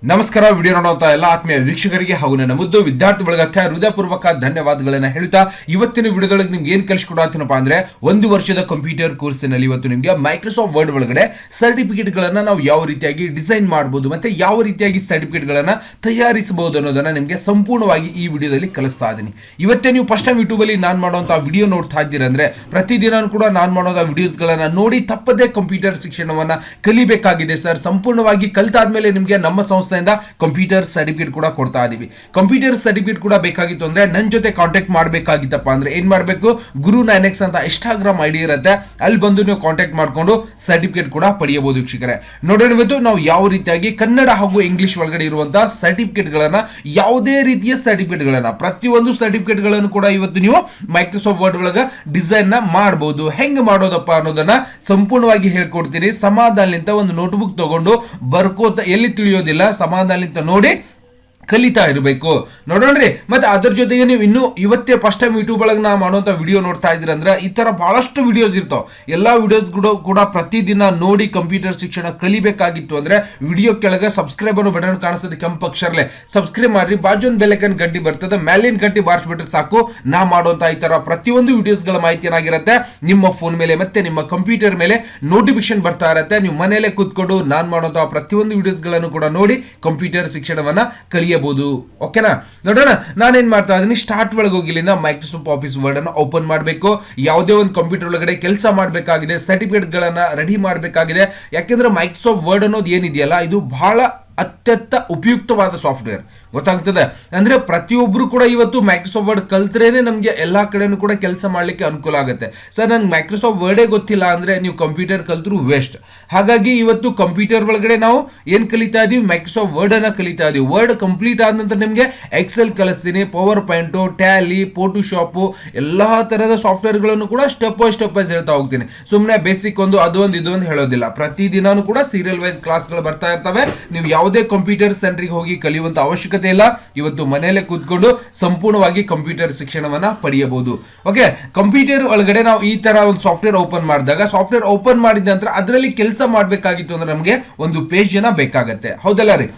ನಮಸ್ಕಾರ. ವಿಡಿಯೋ ನೋಡುವಂತ ಎಲ್ಲ ಆತ್ಮೀಯ ವೀಕ್ಷಕರಿಗೆ ಹಾಗೂ ನನ್ನ ಮುದ್ದು ವಿದ್ಯಾರ್ಥಿ ಬಳಗಕ್ಕೆ ಹೃದಯಪೂರ್ವಕ ಧನ್ಯವಾದಗಳನ್ನ ಹೇಳ್ತಾ ಇವತ್ತಿನ ವಿಡಿಯೋದೊಳಗೆ ನಿಮ್ಗೆ ಏನ್ ಕಲಿಸ್ಕೊಡತ್ತೀನಪ್ಪ ಅಂದ್ರೆ 1 ವರ್ಷದ ಕಂಪ್ಯೂಟರ್ ಕೋರ್ಸಿನಲ್ಲಿ ಇವತ್ತು ನಿಮಗೆ ಮೈಕ್ರೋಸಾಫ್ಟ್ ವರ್ಡ್ ಒಳಗಡೆ ಸರ್ಟಿಫಿಕೇಟ್ ಗಳನ್ನ ನಾವು ಯಾವ ರೀತಿಯಾಗಿ ಡಿಸೈನ್ ಮಾಡಬಹುದು ಮತ್ತೆ ಯಾವ ರೀತಿಯಾಗಿ ಸರ್ಟಿಫಿಕೇಟ್ ಗಳನ್ನ ತಯಾರಿಸಬಹುದು ಅನ್ನೋದನ್ನ ನಿಮಗೆ ಸಂಪೂರ್ಣವಾಗಿ ಈ ವಿಡಿಯೋದಲ್ಲಿ ಕಲಿಸ್ತಾ ಇದ್ದೀನಿ. ಇವತ್ತೇ ನೀವು ಫಸ್ಟ್ ಟೈಮ್ ಯೂಟ್ಯೂಬ್ ಅಲ್ಲಿ ನಾನು ಮಾಡುವಂತಹ ವಿಡಿಯೋ ನೋಡ್ತಾ ಇದ್ದೀರಾ ಅಂದ್ರೆ ಪ್ರತಿದಿನ ಕೂಡ ನಾನು ಮಾಡುವಂತಹ ವಿಡಿಯೋಸ್ ಗಳನ್ನ ನೋಡಿ ತಪ್ಪದೇ ಕಂಪ್ಯೂಟರ್ ಶಿಕ್ಷಣವನ್ನ ಕಲಿಬೇಕಾಗಿದೆ ಸರ್. ಸಂಪೂರ್ಣವಾಗಿ ಕಲಿತಾದ್ಮೇಲೆ ನಿಮಗೆ ನಮ್ಮ ಸಂಸ್ಥೆಯಿಂದ ಕಂಪ್ಯೂಟರ್ ಸರ್ಟಿಫಿಕೇಟ್ ಕೂಡ ಕೊಡ್ತಾ ಇದೀವಿ. ಕಂಪ್ಯೂಟರ್ ಸರ್ಟಿಫಿಕೇಟ್ ಕೂಡ ಬೇಕಾಗಿತ್ತು ಅಂದ್ರೆ ನನ್ನ ಜೊತೆ ಕಾಂಟ್ಯಾಕ್ಟ್ ಮಾಡಬೇಕಾಗಿತ್ತಪ್ಪ ಅಂದ್ರೆ ಏನ್ ಮಾಡಬೇಕು, ಗುರು 9x ಅಂತ ಇನ್ಸ್ಟಾಗ್ರಾಮ್ ಐಡಿ ಇರುತ್ತೆ, ಅಲ್ಲಿ ಬಂದು ನೀವು ಕಾಂಟ್ಯಾಕ್ಟ್ ಮಾಡ್ಕೊಂಡು ಸರ್ಟಿಫಿಕೇಟ್ ಕೂಡ ಪಡೆಯಬಹುದು. ವೀಕ್ಷಕರೇ ನೋಡೋಣ ಇವತ್ತು ನಾವು ಯಾವ ರೀತಿಯಾಗಿ ಕನ್ನಡ ಹಾಗೂ ಇಂಗ್ಲಿಷ್ ಒಳಗಡೆ ಇರುವಂತಹ ಸರ್ಟಿಫಿಕೇಟ್ ಗಳನ್ನ, ಯಾವುದೇ ರೀತಿಯ ಸರ್ಟಿಫಿಕೇಟ್ ಗಳನ್ನ, ಪ್ರತಿಯೊಂದು ಸರ್ಟಿಫಿಕೇಟ್ ಗಳನ್ನು ಕೂಡ ಇವತ್ತು ನೀವು ಮೈಕ್ರೋಸಾಫ್ಟ್ ವರ್ಡ್ ಒಳಗ ಡಿಸೈನ್ ನ ಮಾಡಬಹುದು. ಹೆಂಗ್ ಮಾಡೋದಪ್ಪ ಅನ್ನೋದನ್ನ ಸಂಪೂರ್ಣವಾಗಿ ಹೇಳ್ಕೊಡ್ತೀನಿ. ಸಮಾಧಾನಲಿಂದ ಒಂದು ನೋಟ್ಬುಕ್ ತಗೊಂಡು ಬರ್ಕೋತ, ಎಲ್ಲಿ ತಿಳಿಯೋದಿಲ್ಲ ಸಮಾಧಾನಲಿಂದ ನೋಡಿ ಕಲಿತಾ ಇರಬೇಕು. ನೋಡೋಣ್ರಿ. ಮತ್ತೆ ಅದ್ರ ಜೊತೆಗೆ ನೀವು ಇನ್ನು ಇವತ್ತೇ ಫಸ್ಟ್ ಟೈಮ್ ಯೂಟ್ಯೂಬ್ ಒಳಗೆ ನಾ ಮಾಡುವಂತ ವಿಡಿಯೋ ನೋಡ್ತಾ ಇದ್ದೀರ ಅಂದ್ರೆ ಈ ತರ ಬಹಳಷ್ಟು ವಿಡಿಯೋಸ್ ಇರ್ತಾವ. ಎಲ್ಲಾ ವಿಡಿಯೋಸ್ ಕೂಡ ಪ್ರತಿದಿನ ನೋಡಿ ಕಂಪ್ಯೂಟರ್ ಶಿಕ್ಷಣ ಕಲಿಬೇಕಾಗಿತ್ತು ಅಂದ್ರೆ ವಿಡಿಯೋ ಕೆಳಗೆ ಸಬ್ಸ್ಕ್ರೈಬ್ ಅನ್ನೋ ಬಟನ್ ಕಾಣಿಸ್ತದೆ ಕೆಂಪು ಅಕ್ಷರಲೆ, ಸಬ್ಸ್ಕ್ರೈಬ್ ಮಾಡ್ರಿ. ಬಾಜು ಒಂದು ಬೆಲ್ ಐಕಾನ್ ಗಂಟಿ ಬರ್ತದೆ, ಮೇಲಿನ ಗಂಟಿ ಬಾರಿಸ್ಬಿಟ್ರೆ ಸಾಕು. ನಾ ಮಾಡುವಂತ ಈ ತರ ಪ್ರತಿಯೊಂದು ವಿಡಿಯೋಸ್ ಗಳ ಮಾಹಿತಿ ಏನಾಗಿರುತ್ತೆ ನಿಮ್ಮ ಫೋನ್ ಮೇಲೆ ಮತ್ತೆ ನಿಮ್ಮ ಕಂಪ್ಯೂಟರ್ ಮೇಲೆ ನೋಟಿಫಿಕೇಶನ್ ಬರ್ತಾ ಇರುತ್ತೆ. ನೀವು ಮನೆಯಲ್ಲೇ ಕೂತ್ಕೊಂಡು ನಾನು ಮಾಡುವಂತಹ ಪ್ರತಿಯೊಂದು ವಿಡಿಯೋಸ್ ಗಳನ್ನು ಕೂಡ ನೋಡಿ ಕಂಪ್ಯೂಟರ್ ಶಿಕ್ಷಣವನ್ನ ಕಲಿಯ ಓಕೆನಾ. ನೋಡೋಣ ನಾನೇನ್ ಮಾಡ್ತಾ ಇದೀನಿ. ಸ್ಟಾರ್ಟ್ ಒಳಗೆ ಹೋಗಿಲಿಂದ ಮೈಕ್ರೋಸಾಫ್ಟ್ ಆಫೀಸ್ ವರ್ಡ್ ಅನ್ನು ಓಪನ್ ಮಾಡಬೇಕು. ಯಾವುದೇ ಒಂದು ಕಂಪ್ಯೂಟರ್ ಒಳಗಡೆ ಕೆಲಸ ಮಾಡಬೇಕಾಗಿದೆ, ಸರ್ಟಿಫಿಕೇಟ್ ಗಳನ್ನ ರೆಡಿ ಮಾಡಬೇಕಾಗಿದೆ. ಯಾಕೆಂದ್ರೆ ಮೈಕ್ರೋಸಾಫ್ಟ್ ವರ್ಡ್ ಅನ್ನೋದು ಏನಿದೆಯಲ್ಲ ಇದು ಬಹಳ ಅತ್ಯಂತ ಉಪಯುಕ್ತವಾದ ಸಾಫ್ಟ್ವೇರ್. ಗೊತ್ತಾಗ್ತದೆ ಅಂದ್ರೆ ಪ್ರತಿಯೊಬ್ರು ಕೂಡ ಇವತ್ತು ಮೈಕ್ರೋಸಾಫ್ಟ್ ವರ್ಡ್ ಕಲ್ತ್ರೇನೆ ನಮ್ಗೆ ಎಲ್ಲಾ ಕಡೆನೂ ಕೂಡ ಕೆಲಸ ಮಾಡ್ಲಿಕ್ಕೆ ಅನುಕೂಲ ಆಗುತ್ತೆ. ಸರ್ ನನ್ಗೆ ಮೈಕ್ರೋಸಾಫ್ಟ್ ವರ್ಡೇ ಗೊತ್ತಿಲ್ಲ ಅಂದ್ರೆ ನೀವು ಕಂಪ್ಯೂಟರ್ ಕಲ್ತ್ರು ವೇಸ್ಟ್. ಹಾಗಾಗಿ ಇವತ್ತು ಕಂಪ್ಯೂಟರ್ ಒಳಗಡೆ ನಾವು ಏನ್ ಕಲಿತಾ ಇದೀವಿ, ಮೈಕ್ರೋಸಾಫ್ಟ್ ವರ್ಡ್ ಅನ್ನ ಕಲಿತಾ ಇದೀವಿ. ವರ್ಡ್ ಕಂಪ್ಲೀಟ್ ಆದ ನಂತರ ನಿಮ್ಗೆ ಎಕ್ಸೆಲ್ ಕಲಿಸ್ತೀನಿ, ಪವರ್ ಪಾಯಿಂಟ್, ಟ್ಯಾಲಿ, ಫೋಟೋಶಾಪ್ ಎಲ್ಲಾ ತರಹದ ಸಾಫ್ಟ್ವೇರ್ ಗಳನ್ನು ಕೂಡ ಸ್ಟೆಪ್ ವೈಸ್ ಹೇಳ್ತಾ ಹೋಗ್ತೀನಿ. ಸುಮ್ಮನೆ ಬೇಸಿಕ್ ಒಂದು ಅದೊಂದು ಇದೊಂದು ಹೇಳೋದಿಲ್ಲ. ಪ್ರತಿದಿನಾನು ಕೂಡ ಸೀರಿಯಲ್ ವೈಸ್ ಕ್ಲಾಸ್ಗಳು ಬರ್ತಾ ಇರ್ತವೆ. ನೀವು ಯಾವುದೇ ಕಂಪ್ಯೂಟರ್ ಸೆಂಟರ್ಗೆ ಹೋಗಿ ಕಲಿಯುವಂತ ಅವಶ್ಯಕತೆ ಇಲ್ಲ. ಇವತ್ತು ಮನೆಯಲ್ಲೇ ಕೂತ್ಕೊಂಡು ಸಂಪೂರ್ಣವಾಗಿ ಕಂಪ್ಯೂಟರ್ ಶಿಕ್ಷಣವನ್ನ ಪಡೆಯಬಹುದು. ಓಕೆ, ಕಂಪ್ಯೂಟರ್ ಒಳಗಡೆ ನಾವು ಈ ತರ ಒಂದು ಸಾಫ್ಟ್ವೇರ್ ಓಪನ್ ಮಾಡಿದಾಗ, ಸಾಫ್ಟ್ವೇರ್ ಓಪನ್ ಮಾಡಿದ ನಂತರ ಅದರಲ್ಲಿ ಕೆಲಸ ಮಾಡಬೇಕಾಗಿತ್ತು ಅಂದ್ರೆ ನಮಗೆ ಒಂದು ಪೇಜ್ ಜನ ಬೇಕಾಗತ್ತೆ. ಹೌದಲ್ಲ ರೀ?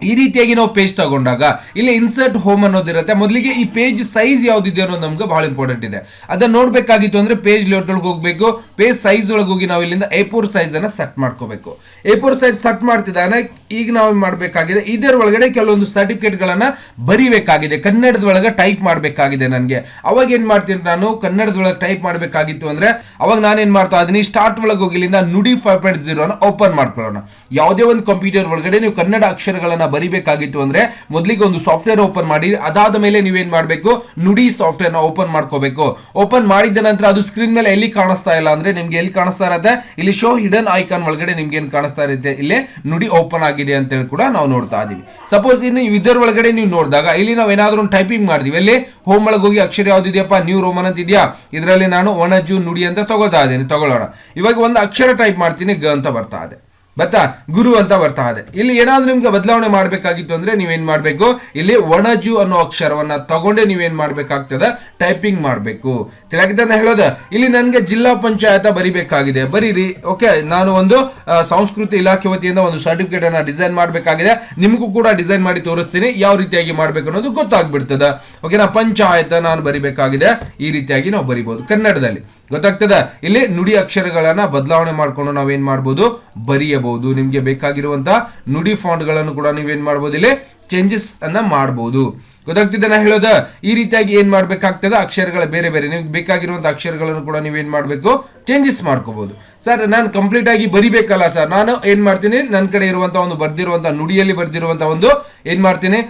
ಈ ರೀತಿಯಾಗಿ ನಾವು ಪೇಜ್ ತಗೊಂಡಾಗ ಇಲ್ಲಿ ಇನ್ಸರ್ಟ್ ಹೋಮ್ ಅನ್ನೋದಿರುತ್ತೆ. ಮೊದಲಿಗೆ ಈ ಪೇಜ್ ಸೈಜ್ ಯಾವ್ದಿದೆ ಅನ್ನೋದು ನಮ್ಗೆ ಬಹಳ ಇಂಪಾರ್ಟೆಂಟ್ ಇದೆ. ಅದನ್ನ ನೋಡ್ಬೇಕಾಗಿತ್ತು ಅಂದ್ರೆ ಪೇಜ್ ಲೇಔಟ್ ಒಳಗೆ ಹೋಗ್ಬೇಕು. ಪೇಜ್ ಸೈಜ್ ಒಳಗೆ ಹೋಗಿ ನಾವು ಇಲ್ಲಿಂದ A4 ಸೈಜ್ ಅನ್ನ ಸೆಟ್ ಮಾಡ್ಕೋಬೇಕು. A4 ಸೈಜ್ ಸೆಟ್ ಮಾಡ್ತಿದ್ದಾನೆ. ಈಗ ನಾವು ಮಾಡಬೇಕಾಗಿದೆ, ಇದರ ಒಳಗಡೆ ಕೆಲವೊಂದು ಸರ್ಟಿಫಿಕೇಟ್ ಗಳನ್ನ ಬರಿಬೇಕಾಗಿದೆ. ಕನ್ನಡದೊಳಗೆ ಟೈಪ್ ಮಾಡಬೇಕಾಗಿದೆ ನನಗೆ. ಅವಾಗ ಏನ್ ಮಾಡ್ತೀನಿ, ನಾನು ಕನ್ನಡದೊಳಗೆ ಟೈಪ್ ಮಾಡಬೇಕಾಗಿತ್ತು ಅಂದ್ರೆ ಅವಾಗ ನಾನೇನ್ ಮಾಡ್ತಾ ಇದೀನಿ, ಸ್ಟಾರ್ಟ್ ಒಳಗೆ ಹೋಗಿ ಇಲ್ಲಿಂದ ನುಡಿ 5.0 ಅನ್ನ ಓಪನ್ ಮಾಡ್ಕೊಳ್ಳೋಣ. ಯಾವುದೇ ಒಂದು ಕಂಪ್ಯೂಟರ್ ಒಳಗಡೆ ನೀವು ಕನ್ನಡ ಅಕ್ಷರಗಳನ್ನ ಬರಿಬೇಕಾಗಿತ್ತು ಅಂದ್ರೆ ಮೊದಲಿಗೆ ಒಂದು ಸಾಫ್ಟ್ವೇರ್ ಓಪನ್ ಮಾಡಿ, ಅದಾದ ಮೇಲೆ ನೀವೇನ್ ಮಾಡಬೇಕು, ನುಡಿ ಸಾಫ್ಟ್ವೇರ್ ನ ಓಪನ್ ಮಾಡ್ಕೋಬೇಕು. ಓಪನ್ ಮಾಡಿದ ನಂತರ ಅದು ಸ್ಕ್ರೀನ್ ಮೇಲೆ ಎಲ್ಲಿ ಕಾಣಿಸ್ತಾ ಇಲ್ಲ ಅಂದ್ರೆ ನಿಮ್ಗೆ ಎಲ್ಲಿ ಕಾಣಿಸ್ತಾ ಇರುತ್ತೆ, ಇಲ್ಲಿ ಶೋ ಹಿಡನ್ ಐಕಾನ್ ಒಳಗಡೆ ನಿಮ್ಗೆ ಏನ್ ಕಾಣಿಸ್ತಾ ಇರುತ್ತೆ, ಇಲ್ಲಿ ನುಡಿ ಓಪನ್ ಆಗಿದೆ ಅಂತ ಹೇಳಿ ಕೂಡ ನಾವು ನೋಡ್ತಾ ಇದೀವಿ. ಸಪೋಸ್ ಇನ್ನು ಇದರ ಒಳಗಡೆ ನೀವು ನೋಡಿದಾಗ ಇಲ್ಲಿ ನಾವು ಏನಾದ್ರೂ ಟೈಪಿಂಗ್ ಮಾಡಿದ್ವಿ, ಅಲ್ಲಿ ಹೋಮ್ ಒಳಗೆ ಹೋಗಿ ಅಕ್ಷರ ಯಾವ್ದಿದೆಯಪ್ಪ, ನ್ಯೂ ರೋಮನ್ ಅಂತ ಇದೆಯಾ, ಇದರಲ್ಲಿ ನಾನು ಒಣಜು ನುಡಿ ಅಂತ ತಗೋತಾ ಇದ್ದೀನಿ. ತಗೊಳ್ಳೋಣ. ಇವಾಗ ಒಂದು ಅಕ್ಷರ ಟೈಪ್ ಮಾಡ್ತೀನಿ, ಗ ಅಂತ ಬರ್ತಾ ಇದೆ. ಬತ್ತಾ ಗುರು ಅಂತ ಬರ್ತಾ ಇದೆ. ಇಲ್ಲಿ ಏನಾದ್ರೂ ನಿಮ್ಗೆ ಬದಲಾವಣೆ ಮಾಡಬೇಕಾಗಿತ್ತು ಅಂದ್ರೆ ನೀವೇನ್ ಮಾಡ್ಬೇಕು, ಇಲ್ಲಿ ಒಣಜು ಅನ್ನೋ ಅಕ್ಷರವನ್ನ ತಗೊಂಡೆ ನೀವೇನ್ ಮಾಡ್ಬೇಕಾಗ್ತದೆ, ಟೈಪಿಂಗ್ ಮಾಡ್ಬೇಕು. ತಿಳಿಯಾಗಿದ್ದಾನೆ ಹೇಳೋದ. ಇಲ್ಲಿ ನನ್ಗೆ ಜಿಲ್ಲಾ ಪಂಚಾಯತ ಬರಿಬೇಕಾಗಿದೆ, ಬರೀರಿ. ಓಕೆ, ನಾನು ಒಂದು ಸಂಸ್ಕೃತಿ ಇಲಾಖೆ ವತಿಯಿಂದ ಒಂದು ಸರ್ಟಿಫಿಕೇಟ್ ಅನ್ನ ಡಿಸೈನ್ ಮಾಡಬೇಕಾಗಿದೆ. ನಿಮಗೂ ಕೂಡ ಡಿಸೈನ್ ಮಾಡಿ ತೋರಿಸ್ತೀನಿ, ಯಾವ ರೀತಿಯಾಗಿ ಮಾಡ್ಬೇಕು ಅನ್ನೋದು ಗೊತ್ತಾಗ್ಬಿಡ್ತದ. ಓಕೆನಾ. ಪಂಚಾಯತ ನಾನು ಬರಿಬೇಕಾಗಿದೆ. ಈ ರೀತಿಯಾಗಿ ನಾವು ಬರಿಬಹುದು ಕನ್ನಡದಲ್ಲಿ. ಗೊತ್ತಾಗ್ತದ. ಇಲ್ಲಿ ನುಡಿ ಅಕ್ಷರಗಳನ್ನ ಬದಲಾವಣೆ ಮಾಡ್ಕೊಂಡು ನಾವೇನ್ ಮಾಡ್ಬೋದು, ಬರೆಯಬಹುದು. ನಿಮ್ಗೆ ಬೇಕಾಗಿರುವಂತಹ ನುಡಿ ಫಾಂಟ್ ಗಳನ್ನು ಕೂಡ ನೀವೇನ್ ಮಾಡ್ಬೋದು, ಇಲ್ಲಿ ಚೇಂಜಸ್ ಅನ್ನ ಮಾಡಬಹುದು. ಗೊತ್ತಾಗ್ತಿದ್ದ ನಾ ಹೇಳೋದ. ಈ ರೀತಿಯಾಗಿ ಏನ್ ಮಾಡ್ಬೇಕಾಗ್ತದೆ, ಅಕ್ಷರಗಳ ಬೇರೆ ಬೇರೆ ನಿಮ್ಗೆ ಬೇಕಾಗಿರುವಂತ ಅಕ್ಷರಗಳನ್ನು ಕೂಡ ನೀವೇನ್ ಮಾಡ್ಬೇಕು, ಚೇಂಜಸ್ ಮಾಡ್ಕೋಬಹುದು. ಸರ್ ನಾನು ಕಂಪ್ಲೀಟ್ ಆಗಿ ಬರಿಬೇಕಲ್ಲ ಸರ್, ನಾನು ಏನ್ ಮಾಡ್ತೀನಿ, ನನ್ನ ಕಡೆ ಇರುವಂತ ಒಂದು ಬರ್ದಿರುವಂತ ನುಡಿಯಲ್ಲಿ ಬರ್ದಿರುವಂತ ಒಂದು ಏನ್ ಮಾಡ್ತೀನಿ,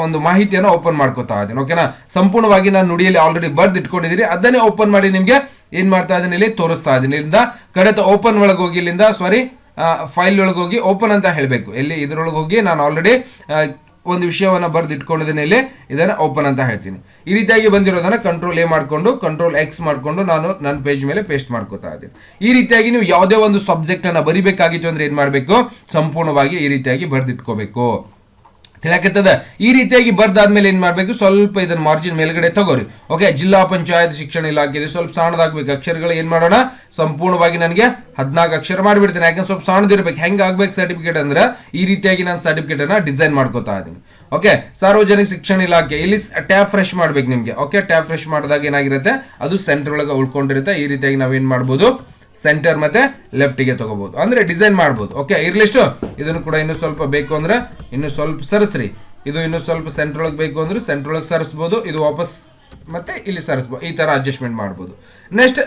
ಒಂದು ಮಾಹಿತಿಯನ್ನು ಓಪನ್ ಮಾಡ್ಕೋತಾ ಇದ್ದೀನಿ. ಓಕೆನಾ. ಸಂಪೂರ್ಣವಾಗಿ ನಾನು ನುಡಿಯಲ್ಲಿ ಆಲ್ರೆಡಿ ಬರ್ದು ಇಟ್ಕೊಂಡಿದ್ದೀನಿ, ಅದನ್ನೇ ಓಪನ್ ಮಾಡಿ ನಿಮ್ಗೆ ಏನ್ ಮಾಡ್ತಾ ಇದ್ದೀನಿ, ಇಲ್ಲಿ ತೋರಿಸ್ತಾ ಇದ್ದೀನಿ. ಇಲ್ಲಿಂದ ಕಡೆತ ಓಪನ್ ಒಳಗೆ ಹೋಗಿ, ಇಲ್ಲಿಂದ ಫೈಲ್ ಒಳಗೆ ಹೋಗಿ ಓಪನ್ ಅಂತ ಹೇಳಬೇಕು. ಇಲ್ಲಿ ಇದ್ರೊಳಗೆ ಹೋಗಿ ನಾನು ಆಲ್ರೆಡಿ ಒಂದು ವಿಷಯವನ್ನ ಬರೆದು ಇಟ್ಕೊಂಡಿದ್ದೇನೆ, ಇಲ್ಲಿ ಇದನ್ನ ಓಪನ್ ಅಂತ ಹೇಳ್ತೀನಿ. ಈ ರೀತಿಯಾಗಿ ಬಂದಿರೋದನ್ನ ಕಂಟ್ರೋಲ್ A ಮಾಡ್ಕೊಂಡು ಕಂಟ್ರೋಲ್ X ಮಾಡ್ಕೊಂಡು ನಾನು ನನ್ನ ಪೇಜ್ ಮೇಲೆ ಪೇಸ್ಟ್ ಮಾಡ್ಕೋತಾ ಇದ್ದೀನಿ. ಈ ರೀತಿಯಾಗಿ ನೀವು ಯಾವುದೇ ಒಂದು ಸಬ್ಜೆಕ್ಟ್ ಅನ್ನ ಬರಿಬೇಕಾಗಿತ್ತು ಅಂದ್ರೆ ಏನ್ ಮಾಡ್ಬೇಕು, ಸಂಪೂರ್ಣವಾಗಿ ಈ ರೀತಿಯಾಗಿ ಬರೆದಿಟ್ಕೋಬೇಕು. ತಿಳಕತ್ತದ. ಈ ರೀತಿಯಾಗಿ ಬರ್ದಾದ್ಮೇಲೆ ಏನ್ ಮಾಡ್ಬೇಕು, ಸ್ವಲ್ಪ ಇದನ್ನ ಮಾರ್ಜಿನ್ ಮೇಲ್ಗಡೆ ತಗೋರಿ. ಓಕೆ, ಜಿಲ್ಲಾ ಪಂಚಾಯತ್ ಶಿಕ್ಷಣ ಇಲಾಖೆ ಇದೆ, ಸ್ವಲ್ಪ ಸಣ್ಣದಾಗ್ಬೇಕು ಅಕ್ಷರಗಳು. ಏನ್ ಮಾಡೋಣ, ಸಂಪೂರ್ಣವಾಗಿ ನನಗೆ 14 ಅಕ್ಷರ ಮಾಡಿಬಿಡ್ತೇನೆ. ಯಾಕಂದ್ರೆ ಸ್ವಲ್ಪ ಸಣ್ಣದಿರ್ಬೇಕು. ಹೆಂಗ್ ಆಗ್ಬೇಕು ಸರ್ಟಿಫಿಕೇಟ್ ಅಂದ್ರೆ ಈ ರೀತಿಯಾಗಿ ನಾನು ಸರ್ಟಿಫಿಕೇಟ್ ಅನ್ನ ಡಿಸೈನ್ ಮಾಡ್ಕೋತಾ ಇದ್ದೀನಿ. ಓಕೆ, ಸಾರ್ವಜನಿಕ ಶಿಕ್ಷಣ ಇಲಾಖೆ, ಇಲ್ಲಿ ಟ್ಯಾಬ್ ಫ್ರೆಶ್ ಮಾಡ್ಬೇಕು ನಿಮ್ಗೆ. ಓಕೆ, ಟ್ಯಾಬ್ ಫ್ರೆಶ್ ಮಾಡಿದಾಗ ಏನಾಗಿರುತ್ತೆ, ಅದು ಸೆಂಟರ್ ಒಳಗೆ ಉಳ್ಕೊಂಡಿರುತ್ತೆ. ಈ ರೀತಿಯಾಗಿ ನಾವೇನ್ ಮಾಡ್ಬೋದು, ಸೆಂಟರ್ ಮತ್ತೆ ಲೆಫ್ಟ್ ಗೆ ತಗೋಬಹುದು, ಅಂದ್ರೆ ಡಿಸೈನ್ ಮಾಡಬಹುದು. ಓಕೆ, ಇರ್ಲಿಷ್ಟು ಇದನ್ನು ಕೂಡ ಇನ್ನೂ ಸ್ವಲ್ಪ ಬೇಕು ಅಂದ್ರೆ ಇನ್ನು ಸ್ವಲ್ಪ ಸರಿಸ್ರಿ. ಇದು ಇನ್ನೂ ಸ್ವಲ್ಪ ಸೆಂಟರ್ ಒಳಗೆ ಬೇಕು ಅಂದ್ರೆ ಸೆಂಟರ್ ಒಳಗೆ ಸರಿಸಬಹುದು. ಇದು ವಾಪಸ್ ಮತ್ತೆ ಇಲ್ಲಿ ಸರಿಸಬಹುದು. ಈ ತರ ಅಡ್ಜಸ್ಟ್ಮೆಂಟ್ ಮಾಡಬಹುದು. ನೆಕ್ಸ್ಟ್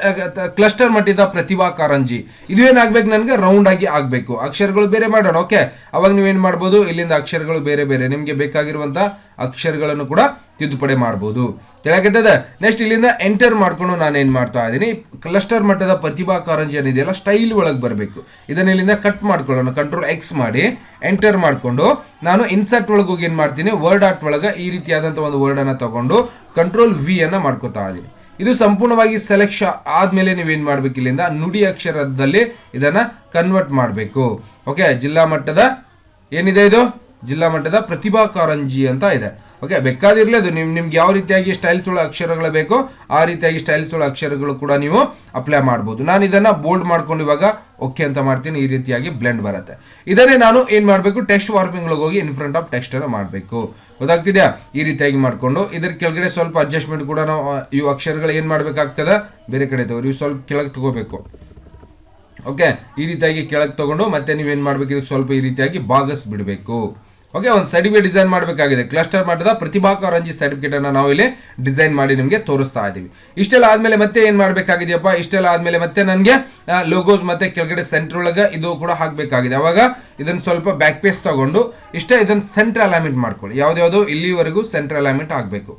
ಕ್ಲಸ್ಟರ್ ಮಟ್ಟದ ಪ್ರತಿಭಾ ಕಾರಂಜಿ. ಇದು ಏನಾಗ್ಬೇಕು, ನನಗೆ ರೌಂಡ್ ಆಗಿ ಆಗ್ಬೇಕು. ಅಕ್ಷರಗಳು ಬೇರೆ ಮಾಡೋಣ. ಓಕೆ, ಅವಾಗ ನೀವೇನ್ ಮಾಡ್ಬೋದು, ಇಲ್ಲಿಂದ ಅಕ್ಷರಗಳು ಬೇರೆ ಬೇರೆ ನಿಮ್ಗೆ ಬೇಕಾಗಿರುವಂತ ಅಕ್ಷರಗಳನ್ನು ಕೂಡ ತಿದ್ದುಪಡಿ ಮಾಡಬಹುದು. ಕೆಳಗಿದ್ದದ. ನೆಕ್ಸ್ಟ್ ಇಲ್ಲಿಂದ ಎಂಟರ್ ಮಾಡ್ಕೊಂಡು ನಾನು ಏನ್ ಮಾಡ್ತಾ ಇದ್ದೀನಿ, ಕ್ಲಸ್ಟರ್ ಮಟ್ಟದ ಪ್ರತಿಭಾ ಕಾರಂಜಿ ಏನಿದೆಯಲ್ಲ ಸ್ಟೈಲ್ ಒಳಗೆ ಬರಬೇಕು. ಇದನ್ನ ಇಲ್ಲಿಂದ ಕಟ್ ಮಾಡ್ಕೊಳ್ಳೋಣ. ಕಂಟ್ರೋಲ್ X ಮಾಡಿ ಎಂಟರ್ ಮಾಡ್ಕೊಂಡು ನಾನು ಇನ್ಸರ್ಟ್ ಒಳಗೆ ಹೋಗಿ ಏನ್ ಮಾಡ್ತೀನಿ, ವರ್ಡ್ ಆರ್ಟ್ ಒಳಗೆ ಈ ರೀತಿಯಾದಂತ ಒಂದು ವರ್ಡ್ ಅನ್ನ ತಗೊಂಡು ಕಂಟ್ರೋಲ್ V ಅನ್ನ ಮಾಡ್ಕೋತಾ ಇದ್ದೀನಿ. ಇದು ಸಂಪೂರ್ಣವಾಗಿ ಸೆಲೆಕ್ಷನ್ ಆದ್ಮೇಲೆ ನೀವೇನ್ ಮಾಡ್ಬೇಕು, ಇಲ್ಲಿಂದ ನುಡಿ ಅಕ್ಷರದಲ್ಲಿ ಇದನ್ನ ಕನ್ವರ್ಟ್ ಮಾಡಬೇಕು. ಓಕೆ, ಜಿಲ್ಲಾ ಮಟ್ಟದ ಏನಿದೆ, ಇದು ಜಿಲ್ಲಾ ಮಟ್ಟದ ಪ್ರತಿಭಾ ಕಾರಂಜಿ ಅಂತ ಇದೆ. ಓಕೆ, ಬೇಕಾದಿರ್ಲಿ ಅದು ನಿಮ್ಗೆ ಯಾವ ರೀತಿಯಾಗಿ ಸ್ಟೈಲ್ಸ್ ಒಳ ಅಕ್ಷರಗಳು ಬೇಕೋ ಆ ರೀತಿಯಾಗಿ ಸ್ಟೈಲ್ಸ್ ಒಳ ಅಕ್ಷರಗಳು ಕೂಡ ನೀವು ಅಪ್ಲೈ ಮಾಡಬಹುದು. ನಾನು ಇದನ್ನ ಬೋಲ್ಡ್ ಮಾಡ್ಕೊಂಡು ಇವಾಗ ಓಕೆ ಅಂತ ಮಾಡ್ತೀನಿ. ಈ ರೀತಿಯಾಗಿ ಬ್ಲೆಂಡ್ ಬರುತ್ತೆ. ಇದನ್ನೇ ನಾನು ಏನ್ ಮಾಡಬೇಕು, ಟೆಕ್ಸ್ಟ್ ವಾರ್ಪಿಂಗ್ ಒಳಗೆ ಹೋಗಿ ಇನ್ ಫ್ರಂಟ್ ಆಫ್ ಟೆಕ್ಸ್ಟ್ ಅನ್ನು ಮಾಡಬೇಕು. ಗೊತ್ತಾಗ್ತಿದ್ಯಾ? ಈ ರೀತಿಯಾಗಿ ಮಾಡ್ಕೊಂಡು ಇದ್ರ ಕೆಳಗಡೆ ಸ್ವಲ್ಪ ಅಡ್ಜಸ್ಟ್ಮೆಂಟ್ ಕೂಡ ನಾವು ಇವು ಅಕ್ಷರಗಳು ಏನ್ ಮಾಡ್ಬೇಕಾಗ್ತದ, ಬೇರೆ ಕಡೆ ತಗೋರಿ. ಇವು ಸ್ವಲ್ಪ ಕೆಳಗೆ ತಗೋಬೇಕು. ಓಕೆ, ಈ ರೀತಿಯಾಗಿ ಕೆಳಗೆ ತಗೊಂಡು ಮತ್ತೆ ನೀವೇನ್ ಮಾಡ್ಬೇಕು, ಇದಕ್ಕೆ ಸ್ವಲ್ಪ ಈ ರೀತಿಯಾಗಿ ಭಾಗಸ್ ಬಿಡಬೇಕು. ಓಕೆ, ಒಂದು ಸರ್ಟಿಫಿಕೇಟ್ ಡಿಸೈನ್ ಮಾಡಬೇಕಾಗಿದೆ. ಕ್ಲಸ್ಟರ್ ಮಟ್ಟದ ಪ್ರತಿಭಾ ಕಾರಂಜಿ ಸರ್ಟಿಫಿಕೇಟ್ ಅನ್ನ ನಾವು ಇಲ್ಲಿ ಡಿಸೈನ್ ಮಾಡಿ ನಿಮಗೆ ತೋರಿಸ್ತಾ ಇದ್ದೀವಿ. ಇಷ್ಟೆಲ್ಲ ಆದ್ಮೇಲೆ ಮತ್ತೆ ಏನ್ ಮಾಡ್ಬೇಕಾಗಿದೆಯಪ್ಪ, ಇಷ್ಟೆಲ್ಲ ಆದ್ಮೇಲೆ ಮತ್ತೆ ನನಗೆ ಲೋಗೋಸ್ ಮತ್ತೆ ಕೆಳಗಡೆ ಸೆಂಟರ್ ಒಳಗೆ ಇದು ಕೂಡ ಹಾಕಬೇಕಾಗಿದೆ. ಅವಾಗ ಇದನ್ನ ಸ್ವಲ್ಪ ಬ್ಯಾಕ್ ಪೇಸ್ ತಗೊಂಡು ಇಷ್ಟೇ ಇದನ್ನ ಸೆಂಟರ್ ಅಲೈನ್ಮೆಂಟ್ ಮಾಡ್ಕೊಳ್ಳಿ. ಯಾವ್ದಾವ್ದು ಇಲ್ಲಿವರೆಗೂ ಸೆಂಟರ್ ಅಲೈನ್ಮೆಂಟ್ ಆಗಬೇಕು.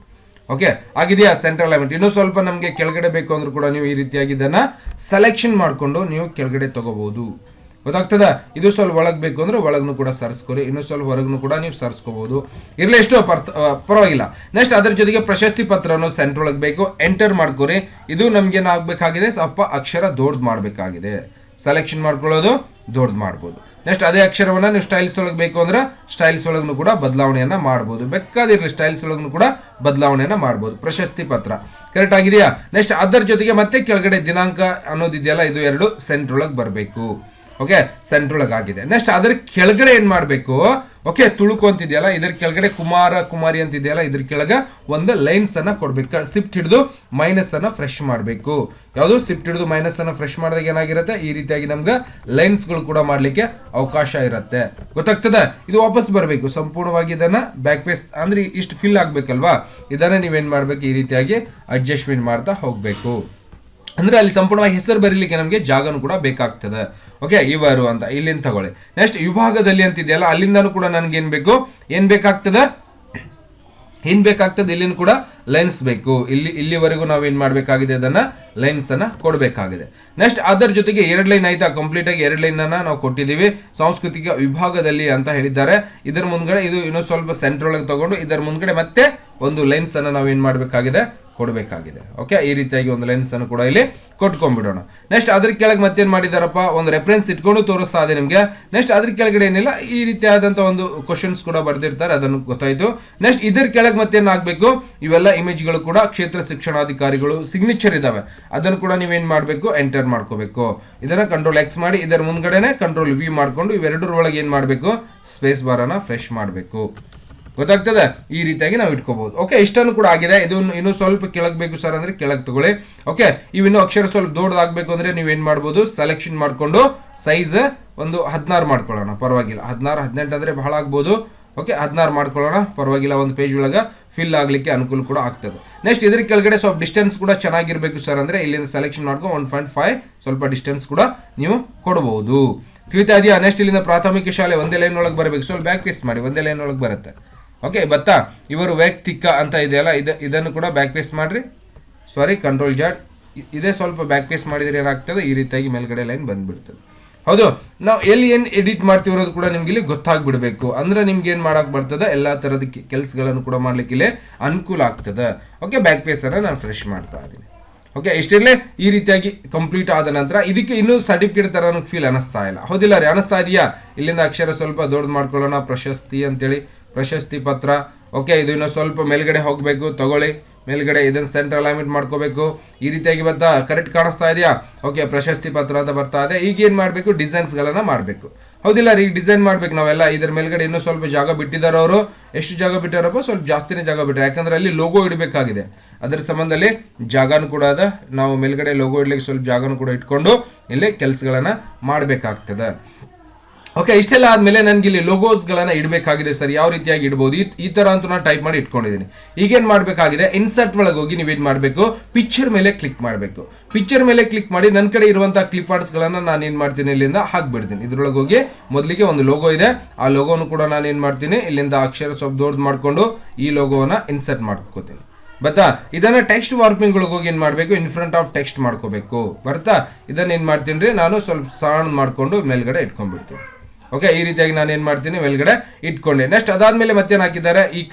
ಓಕೆ, ಆಗಿದೆಯಾ ಸೆಂಟರ್ ಅಲೈನ್ಮೆಂಟ್? ಇನ್ನೂ ಸ್ವಲ್ಪ ನಮಗೆ ಕೆಳಗಡೆ ಬೇಕು ಅಂದ್ರೂ ಕೂಡ ನೀವು ಈ ರೀತಿಯಾಗಿ ಇದನ್ನ ಸೆಲೆಕ್ಷನ್ ಮಾಡ್ಕೊಂಡು ನೀವು ಕೆಳಗಡೆ ತಗೋಬಹುದು. ಗೊತ್ತಾಗ್ತದ? ಇದು ಸ್ವಲ್ಪ ಒಳಗ್ ಬೇಕು ಅಂದ್ರೆ ಒಳಗ್ನು ಕೂಡ ಸರ್ಸ್ಕೊರಿ. ಇನ್ನು ಸ್ವಲ್ಪ ಹೊರಗ್ನು ಕೂಡ ನೀವು ಸರ್ಸ್ಕೋಬಹುದು. ಇರ್ಲಿ, ಎಷ್ಟು ಪರವಾಗಿಲ್ಲ. ನೆಕ್ಸ್ಟ್ ಅದರ ಜೊತೆಗೆ ಪ್ರಶಸ್ತಿ ಪತ್ರ ಅನ್ನೋದು ಸೆಂಟರ್ ಒಳಗೆ ಬೇಕು. ಎಂಟರ್ ಮಾಡ್ಕೊರಿ. ಇದು ನಮ್ಗೆ ಏನಾಗಬೇಕಾಗಿದೆ, ಸ್ವಲ್ಪ ಅಕ್ಷರ ದೊಡ್ಡದು ಮಾಡಬೇಕಾಗಿದೆ. ಸೆಲೆಕ್ಷನ್ ಮಾಡ್ಕೊಳ್ಳೋದು ದೊಡ್ಡದು ಮಾಡ್ಬೋದು. ನೆಕ್ಸ್ಟ್ ಅದೇ ಅಕ್ಷರವನ್ನ ನೀವು ಸ್ಟೈಲ್ಸ್ ಒಳಗೆ ಬೇಕು ಅಂದ್ರೆ ಸ್ಟೈಲ್ಸ್ ಒಳಗೂ ಕೂಡ ಬದಲಾವಣೆಯನ್ನ ಮಾಡಬಹುದು. ಬೇಕಾದಿರಲಿ ಸ್ಟೈಲ್ಸ್ ಒಳಗೂ ಕೂಡ ಬದಲಾವಣೆಯನ್ನ ಮಾಡಬಹುದು. ಪ್ರಶಸ್ತಿ ಪತ್ರ ಕರೆಕ್ಟ್ ಆಗಿದೆಯಾ? ನೆಕ್ಸ್ಟ್ ಅದರ ಜೊತೆಗೆ ಮತ್ತೆ ಕೆಳಗಡೆ ದಿನಾಂಕ ಅನ್ನೋದಿದೆಯಲ್ಲ, ಇದು ಎರಡು ಸೆಂಟರ್ ಒಳಗೆ ಬರಬೇಕು. ಓಕೆ, ಸೆಂಟರ್ ಒಳಗೆ ಆಗಿದೆ. ನೆಕ್ಸ್ಟ್ ಅದರ ಕೆಳಗಡೆ ಏನ್ ಮಾಡ್ಬೇಕು, ಓಕೆ, ತುಳುಕು ಅಂತಿದೆಯಲ್ಲ, ಇದ್ರ ಕೆಳಗಡೆ ಕುಮಾರ ಕುಮಾರಿ ಅಂತಿದೆಯಲ್ಲ, ಇದ್ರ ಕೆಳಗೆ ಒಂದು ಲೈನ್ಸ್ ಅನ್ನ ಕೊಡ್ಬೇಕು. ಶಿಫ್ಟ್ ಹಿಡಿದು ಮೈನಸ್ ಅನ್ನ ಫ್ರೆಶ್ ಮಾಡಬೇಕು. ಯಾವುದು ಶಿಫ್ಟ್ ಹಿಡಿದು ಮೈನಸ್ ಅನ್ನ ಫ್ರೆಶ್ ಮಾಡಿದಾಗ ಏನಾಗಿರುತ್ತೆ, ಈ ರೀತಿಯಾಗಿ ನಮ್ಗೆ ಲೈನ್ಸ್ ಗಳು ಕೂಡ ಮಾಡ್ಲಿಕ್ಕೆ ಅವಕಾಶ ಇರುತ್ತೆ. ಗೊತ್ತಾಗ್ತದ? ಇದು ವಾಪಸ್ ಬರಬೇಕು. ಸಂಪೂರ್ಣವಾಗಿ ಇದನ್ನ ಬ್ಯಾಕ್ ಪೇಸ್ ಅಂದ್ರೆ ಇಷ್ಟು ಫಿಲ್ ಆಗ್ಬೇಕಲ್ವಾ, ಇದನ್ನ ನೀವೇನ್ ಮಾಡ್ಬೇಕು, ಈ ರೀತಿಯಾಗಿ ಅಡ್ಜಸ್ಟ್ಮೆಂಟ್ ಮಾಡ್ತಾ ಹೋಗ್ಬೇಕು. ಅಂದ್ರೆ ಅಲ್ಲಿ ಸಂಪೂರ್ಣವಾಗಿ ಹೆಸರು ಬರೀಲಿಕ್ಕೆ ನಮಗೆ ಜಾಗನೂ ಕೂಡ ಬೇಕಾಗ್ತದೆ. ಓಕೆ, ಇವರು ಅಂತ ಇಲ್ಲಿಂದ ತಗೊಳ್ಳಿ. ನೆಕ್ಸ್ಟ್ ವಿಭಾಗದಲ್ಲಿ ಅಂತಿದೆಯಲ್ಲ, ಅಲ್ಲಿಂದನೂ ಕೂಡ ನನ್ಗೆ ಏನ್ ಬೇಕಾಗ್ತದೆ, ಇಲ್ಲಿನ ಕೂಡ ಲೈನ್ಸ್ ಬೇಕು. ಇಲ್ಲಿವರೆಗೂ ನಾವು ಏನ್ ಮಾಡ್ಬೇಕಾಗಿದೆ, ಅದನ್ನ ಲೈನ್ಸ್ ಅನ್ನ ಕೊಡಬೇಕಾಗಿದೆ. ನೆಕ್ಸ್ಟ್ ಅದರ ಜೊತೆಗೆ 2 ಲೈನ್ ಆಯ್ತಾ, ಕಂಪ್ಲೀಟ್ ಆಗಿ 2 ಲೈನ್ ಅನ್ನ ನಾವು ಕೊಟ್ಟಿದ್ದೀವಿ. ಸಾಂಸ್ಕೃತಿಕ ವಿಭಾಗದಲ್ಲಿ ಅಂತ ಹೇಳಿದ್ದಾರೆ. ಇದರ ಮುಂದ್ಗಡೆ ಇದು ಇನ್ನೂ ಸ್ವಲ್ಪ ಸೆಂಟರ್ ಒಳಗೆ ತಗೊಂಡು ಇದರ ಮುಂದ್ಗಡೆ ಮತ್ತೆ ಒಂದು ಲೈನ್ಸ್ ಅನ್ನ ನಾವು ಏನ್ ಮಾಡ್ಬೇಕಾಗಿದೆ, ಕೊಡಬೇಕಾಗಿದೆ. ಓಕೆ, ಈ ರೀತಿಯಾಗಿ ಒಂದು ಲೈನ್ಸ್ ಅನ್ನು ಕೂಡ ಇಲ್ಲಿ ಕೊಟ್ಕೊಂಡ್ಬಿಡೋಣ. ನೆಕ್ಸ್ಟ್ ಅದ್ರ ಕೆಳಗೆ ಮತ್ತೇನ್ ಮಾಡಿದಾರಪ್ಪ, ಒಂದು ರೆಫರೆನ್ಸ್ ಇಟ್ಕೊಂಡು ತೋರಿಸ್ತಾ ಇದೆ ನಿಮ್ಗೆ. ನೆಕ್ಸ್ಟ್ ಅದ್ರ ಕೆಳಗಡೆ ಏನಿಲ್ಲ, ಈ ರೀತಿಯಾದಂತ ಒಂದು ಕ್ವಶನ್ಸ್ ಕೂಡ ಬರ್ದಿರ್ತಾರೆ, ಅದನ್ನು ಗೊತ್ತಾಯ್ತು. ನೆಕ್ಸ್ಟ್ ಇದ್ರ ಕೆಳಗೆ ಮತ್ತೇನ್ ಆಗ್ಬೇಕು, ಇವೆಲ್ಲ ಇಮೇಜ್ಗಳು ಕೂಡ ಕ್ಷೇತ್ರ ಶಿಕ್ಷಣಾಧಿಕಾರಿಗಳು ಸಿಗ್ನೇಚರ್ ಇದಾವೆ, ಅದನ್ನು ಕೂಡ ನೀವೇನ್ ಮಾಡ್ಬೇಕು, ಎಂಟರ್ ಮಾಡ್ಕೋಬೇಕು. ಇದನ್ನ ಕಂಟ್ರೋಲ್ X ಮಾಡಿ ಇದರ ಮುಂದ್ಗಡೆನೆ ಕಂಟ್ರೋಲ್ V ಮಾಡ್ಕೊಂಡು ಇವೆರಡರ ಒಳಗೆ ಏನ್ ಮಾಡ್ಬೇಕು, ಸ್ಪೇಸ್ ಬಾರ್ ಅನ್ನ ಫ್ರೆಶ್ ಮಾಡಬೇಕು. ಗೊತ್ತಾಗ್ತದೆ? ಈ ರೀತಿಯಾಗಿ ನಾವು ಇಟ್ಕೋಬಹುದು. ಓಕೆ, ಇಷ್ಟನ್ನು ಕೂಡ ಆಗಿದೆ. ಇದು ಇನ್ನೂ ಸ್ವಲ್ಪ ಕೆಳಗೆ ಬೇಕು ಸರ್ ಅಂದ್ರೆ ಕೆಳಗೆ ತಗೊಳ್ಳಿ. ಓಕೆ, ಇವಿನ್ನೂ ಅಕ್ಷರ ಸ್ವಲ್ಪ ದೊಡ್ಡದಾಗಬೇಕು ಅಂದ್ರೆ ನೀವೇನ್ ಮಾಡ್ಬೋದು, ಸೆಲೆಕ್ಷನ್ ಮಾಡ್ಕೊಂಡು ಸೈಜ್ ಒಂದು 16 ಮಾಡ್ಕೊಳ್ಳೋಣ, ಪರವಾಗಿಲ್ಲ. 16 18 ಅಂದ್ರೆ ಬಹಳ ಆಗ್ಬೋದು. ಓಕೆ, 16 ಮಾಡ್ಕೊಳ್ಳೋಣ, ಪರವಾಗಿಲ್ಲ. ಒಂದು ಪೇಜ್ ಒಳಗೆ ಫಿಲ್ ಆಗ್ಲಿಕ್ಕೆ ಅನುಕೂಲ ಕೂಡ ಆಗ್ತದೆ. ನೆಕ್ಸ್ಟ್ ಇದ್ರ ಕೆಳಗಡೆ ಸ್ವಲ್ಪ ಡಿಸ್ಟೆನ್ಸ್ ಕೂಡ ಚೆನ್ನಾಗಿರ್ಬೇಕು ಸರ್ ಅಂದ್ರೆ ಇಲ್ಲಿಂದ ಸೆಲೆಕ್ಷನ್ ಮಾಡ್ಕೊಂಡು 1.5 ಸ್ವಲ್ಪ ಡಿಸ್ಟೆನ್ಸ್ ಕೂಡ ನೀವು ಕೊಡಬಹುದು. ತಿಳಿತಾ ಇದೆಯಾ? ನೆಕ್ಸ್ಟ್ ಇಲ್ಲಿಂದ ಪ್ರಾಥಮಿಕ ಶಾಲೆ ಒಂದೇ ಲೈನ್ ಒಳಗೆ ಬರಬೇಕು. ಸ್ವಲ್ಪ ಬ್ಯಾಕ್ ಪೇಸ್ಟ್ ಮಾಡಿ, ಒಂದೇ ಲೈನ್ ಒಳಗೆ ಬರುತ್ತೆ. ಓಕೆ, ಬತ್ತಾ? ಇವರು ವೈಯಕ್ತಿಕ ಅಂತ ಇದೆಯಲ್ಲ, ಇದನ್ನು ಕೂಡ ಬ್ಯಾಕ್ ಪೇಸ್ ಮಾಡ್ರಿ. ಸಾರಿ, ಕಂಟ್ರೋಲ್ Z. ಇದೇ ಸ್ವಲ್ಪ ಬ್ಯಾಕ್ ಪೇಸ್ ಮಾಡಿದ್ರೆ ಏನಾಗ್ತದೆ, ಈ ರೀತಿಯಾಗಿ ಮೇಲ್ಗಡೆ ಲೈನ್ ಬಂದ್ಬಿಡ್ತದೆ. ಹೌದು, ನಾವು ಎಲ್ಲಿ ಏನು ಎಡಿಟ್ ಮಾಡ್ತೀವಿ ಅನ್ನೋದು ಕೂಡ ನಿಮ್ಗೆ ಇಲ್ಲಿ ಗೊತ್ತಾಗ್ಬಿಡ್ಬೇಕು. ಅಂದ್ರೆ ನಿಮ್ಗೆ ಏನ್ ಮಾಡಕ್ ಬರ್ತದೆ, ಎಲ್ಲಾ ತರದ ಕೆಲಸಗಳನ್ನು ಕೂಡ ಮಾಡ್ಲಿಕ್ಕೆ ಇಲ್ಲಿ ಅನುಕೂಲ ಆಗ್ತದೆ. ಓಕೆ, ಬ್ಯಾಕ್ ಪೇಸ್ ಅನ್ನ ನಾನು ಫ್ರೆಶ್ ಮಾಡ್ತಾ ಇದ್ದೀನಿ. ಓಕೆ, ಇಷ್ಟಿರ್ಲಿ. ಈ ರೀತಿಯಾಗಿ ಕಂಪ್ಲೀಟ್ ಆದ ನಂತರ ಇದಕ್ಕೆ ಇನ್ನೂ ಸರ್ಟಿಫಿಕೇಟ್ ತರ ಫೀಲ್ ಅನಿಸ್ತಾ ಇಲ್ಲ, ಹೌದಿಲ್ಲ ರೀ? ಅನಿಸ್ತಾ ಇದೆಯಾ? ಇಲ್ಲಿಂದ ಅಕ್ಷರ ಸ್ವಲ್ಪ ದೊಡ್ಡದು ಮಾಡ್ಕೊಳ್ಳೋಣ, ಪ್ರಶಸ್ತಿ ಅಂತೇಳಿ ಪ್ರಶಸ್ತಿ ಪತ್ರ. ಓಕೆ, ಇದು ಇನ್ನೂ ಸ್ವಲ್ಪ ಮೇಲ್ಗಡೆ ಹೋಗಬೇಕು, ತಗೊಳ್ಳಿ ಮೇಲ್ಗಡೆ. ಇದನ್ನು ಸೆಂಟರ್ ಅಲೈನ್ಮೆಂಟ್ ಮಾಡ್ಕೋಬೇಕು. ಈ ರೀತಿಯಾಗಿ ಬರ್ತಾ ಕರೆಕ್ಟ್ ಕಾಣಿಸ್ತಾ ಇದೆಯಾ? ಓಕೆ, ಪ್ರಶಸ್ತಿ ಪತ್ರ ಅಂತ ಬರ್ತಾ ಇದೆ. ಈಗ ಏನು ಮಾಡಬೇಕು, ಡಿಸೈನ್ಸ್ಗಳನ್ನು ಮಾಡಬೇಕು. ಹೌದಿಲ್ಲ ರೀ, ಈಗ ಡಿಸೈನ್ ಮಾಡ್ಬೇಕು ನಾವೆಲ್ಲ. ಇದರ ಮೇಲ್ಗಡೆ ಇನ್ನೂ ಸ್ವಲ್ಪ ಜಾಗ ಬಿಟ್ಟಿದ್ದಾರೆ ಅವರು. ಎಷ್ಟು ಜಾಗ ಬಿಟ್ಟಾರಪ್ಪ? ಸ್ವಲ್ಪ ಜಾಸ್ತಿನೇ ಜಾಗ ಬಿಟ್ಟಾರೆ, ಯಾಕಂದ್ರೆ ಅಲ್ಲಿ ಲೋಗೋ ಇಡಬೇಕಾಗಿದೆ. ಅದರ ಸಂಬಂಧದಲ್ಲಿ ಜಾಗನೂ ಕೂಡ ಅದ. ನಾವು ಮೇಲ್ಗಡೆ ಲೋಗೋ ಇಡ್ಲಿಕ್ಕೆ ಸ್ವಲ್ಪ ಜಾಗನೂ ಕೂಡ ಇಟ್ಕೊಂಡು ಇಲ್ಲಿ ಕೆಲಸಗಳನ್ನ ಮಾಡಬೇಕಾಗ್ತದೆ. ಓಕೆ, ಇಷ್ಟೆಲ್ಲ ಆದಮೇಲೆ ನನಗೆ ಇಲ್ಲಿ ಲೋಗೋಸ್ಗಳನ್ನು ಇಡಬೇಕಾಗಿದೆ ಸರ್. ಯಾವ ರೀತಿಯಾಗಿ ಇಡ್ಬೋದು? ಈ ಥರ ಅಂತೂ ನಾನು ಟೈಪ್ ಮಾಡಿ ಇಟ್ಕೊಂಡಿದ್ದೀನಿ. ಈಗೇನು ಮಾಡಬೇಕಾಗಿದೆ, ಇನ್ಸರ್ಟ್ ಒಳಗೆ ಹೋಗಿ ನೀವೇನು ಮಾಡಬೇಕು, ಪಿಕ್ಚರ್ ಮೇಲೆ ಕ್ಲಿಕ್ ಮಾಡಬೇಕು. ಪಿಕ್ಚರ್ ಮೇಲೆ ಕ್ಲಿಕ್ ಮಾಡಿ ನನ್ನ ಕಡೆ ಇರುವಂಥ ಕ್ಲಿಪ್ ಆರ್ಟ್ಸ್ಗಳನ್ನು ನಾನು ಏನು ಮಾಡ್ತೀನಿ, ಇಲ್ಲಿಂದ ಹಾಕ್ಬಿಡ್ತೀನಿ. ಇದ್ರೊಳಗೆ ಹೋಗಿ ಮೊದಲಿಗೆ ಒಂದು ಲೋಗೋ ಇದೆ, ಆ ಲೋಗೋನು ಕೂಡ ನಾನು ಏನು ಮಾಡ್ತೀನಿ, ಇಲ್ಲಿಂದ ಅಕ್ಷರ ಸ್ವಲ್ಪ ದೊಡ್ಡದು ಮಾಡಿಕೊಂಡು ಈ ಲೋಗೋವನ್ನು ಇನ್ಸರ್ಟ್ ಮಾಡ್ಕೋತೀನಿ. ಬತ್ತಾ? ಇದನ್ನ ಟೆಕ್ಸ್ಟ್ ವಾರ್ಪಿಂಗ್ ಒಳಗೆ ಹೋಗಿ ಏನು ಮಾಡಬೇಕು, ಇನ್ ಫ್ರಂಟ್ ಆಫ್ ಟೆಕ್ಸ್ಟ್ ಮಾಡ್ಕೋಬೇಕು. ಬರ್ತಾ? ಇದನ್ನ ಏನು ಮಾಡ್ತೀನಿ ರೀ, ನಾನು ಸ್ವಲ್ಪ ಸಣ್ಣ ಮಾಡಿಕೊಂಡು ಮೇಲ್ಗಡೆ ಇಟ್ಕೊಂಡ್ಬಿಡ್ತೀನಿ. ಓಕೆ, ಈ ರೀತಿಯಾಗಿ ನಾನು ಏನು ಮಾಡ್ತೀನಿ, ಮೇಲ್ಗಡೆ ಇಟ್ಕೊಂಡೆ. ನೆಕ್ಸ್ಟ್ ಅದಾದ್ಮೇಲೆ ಮತ್ತೇನು ಹಾಕಿದ್ದಾರೆ,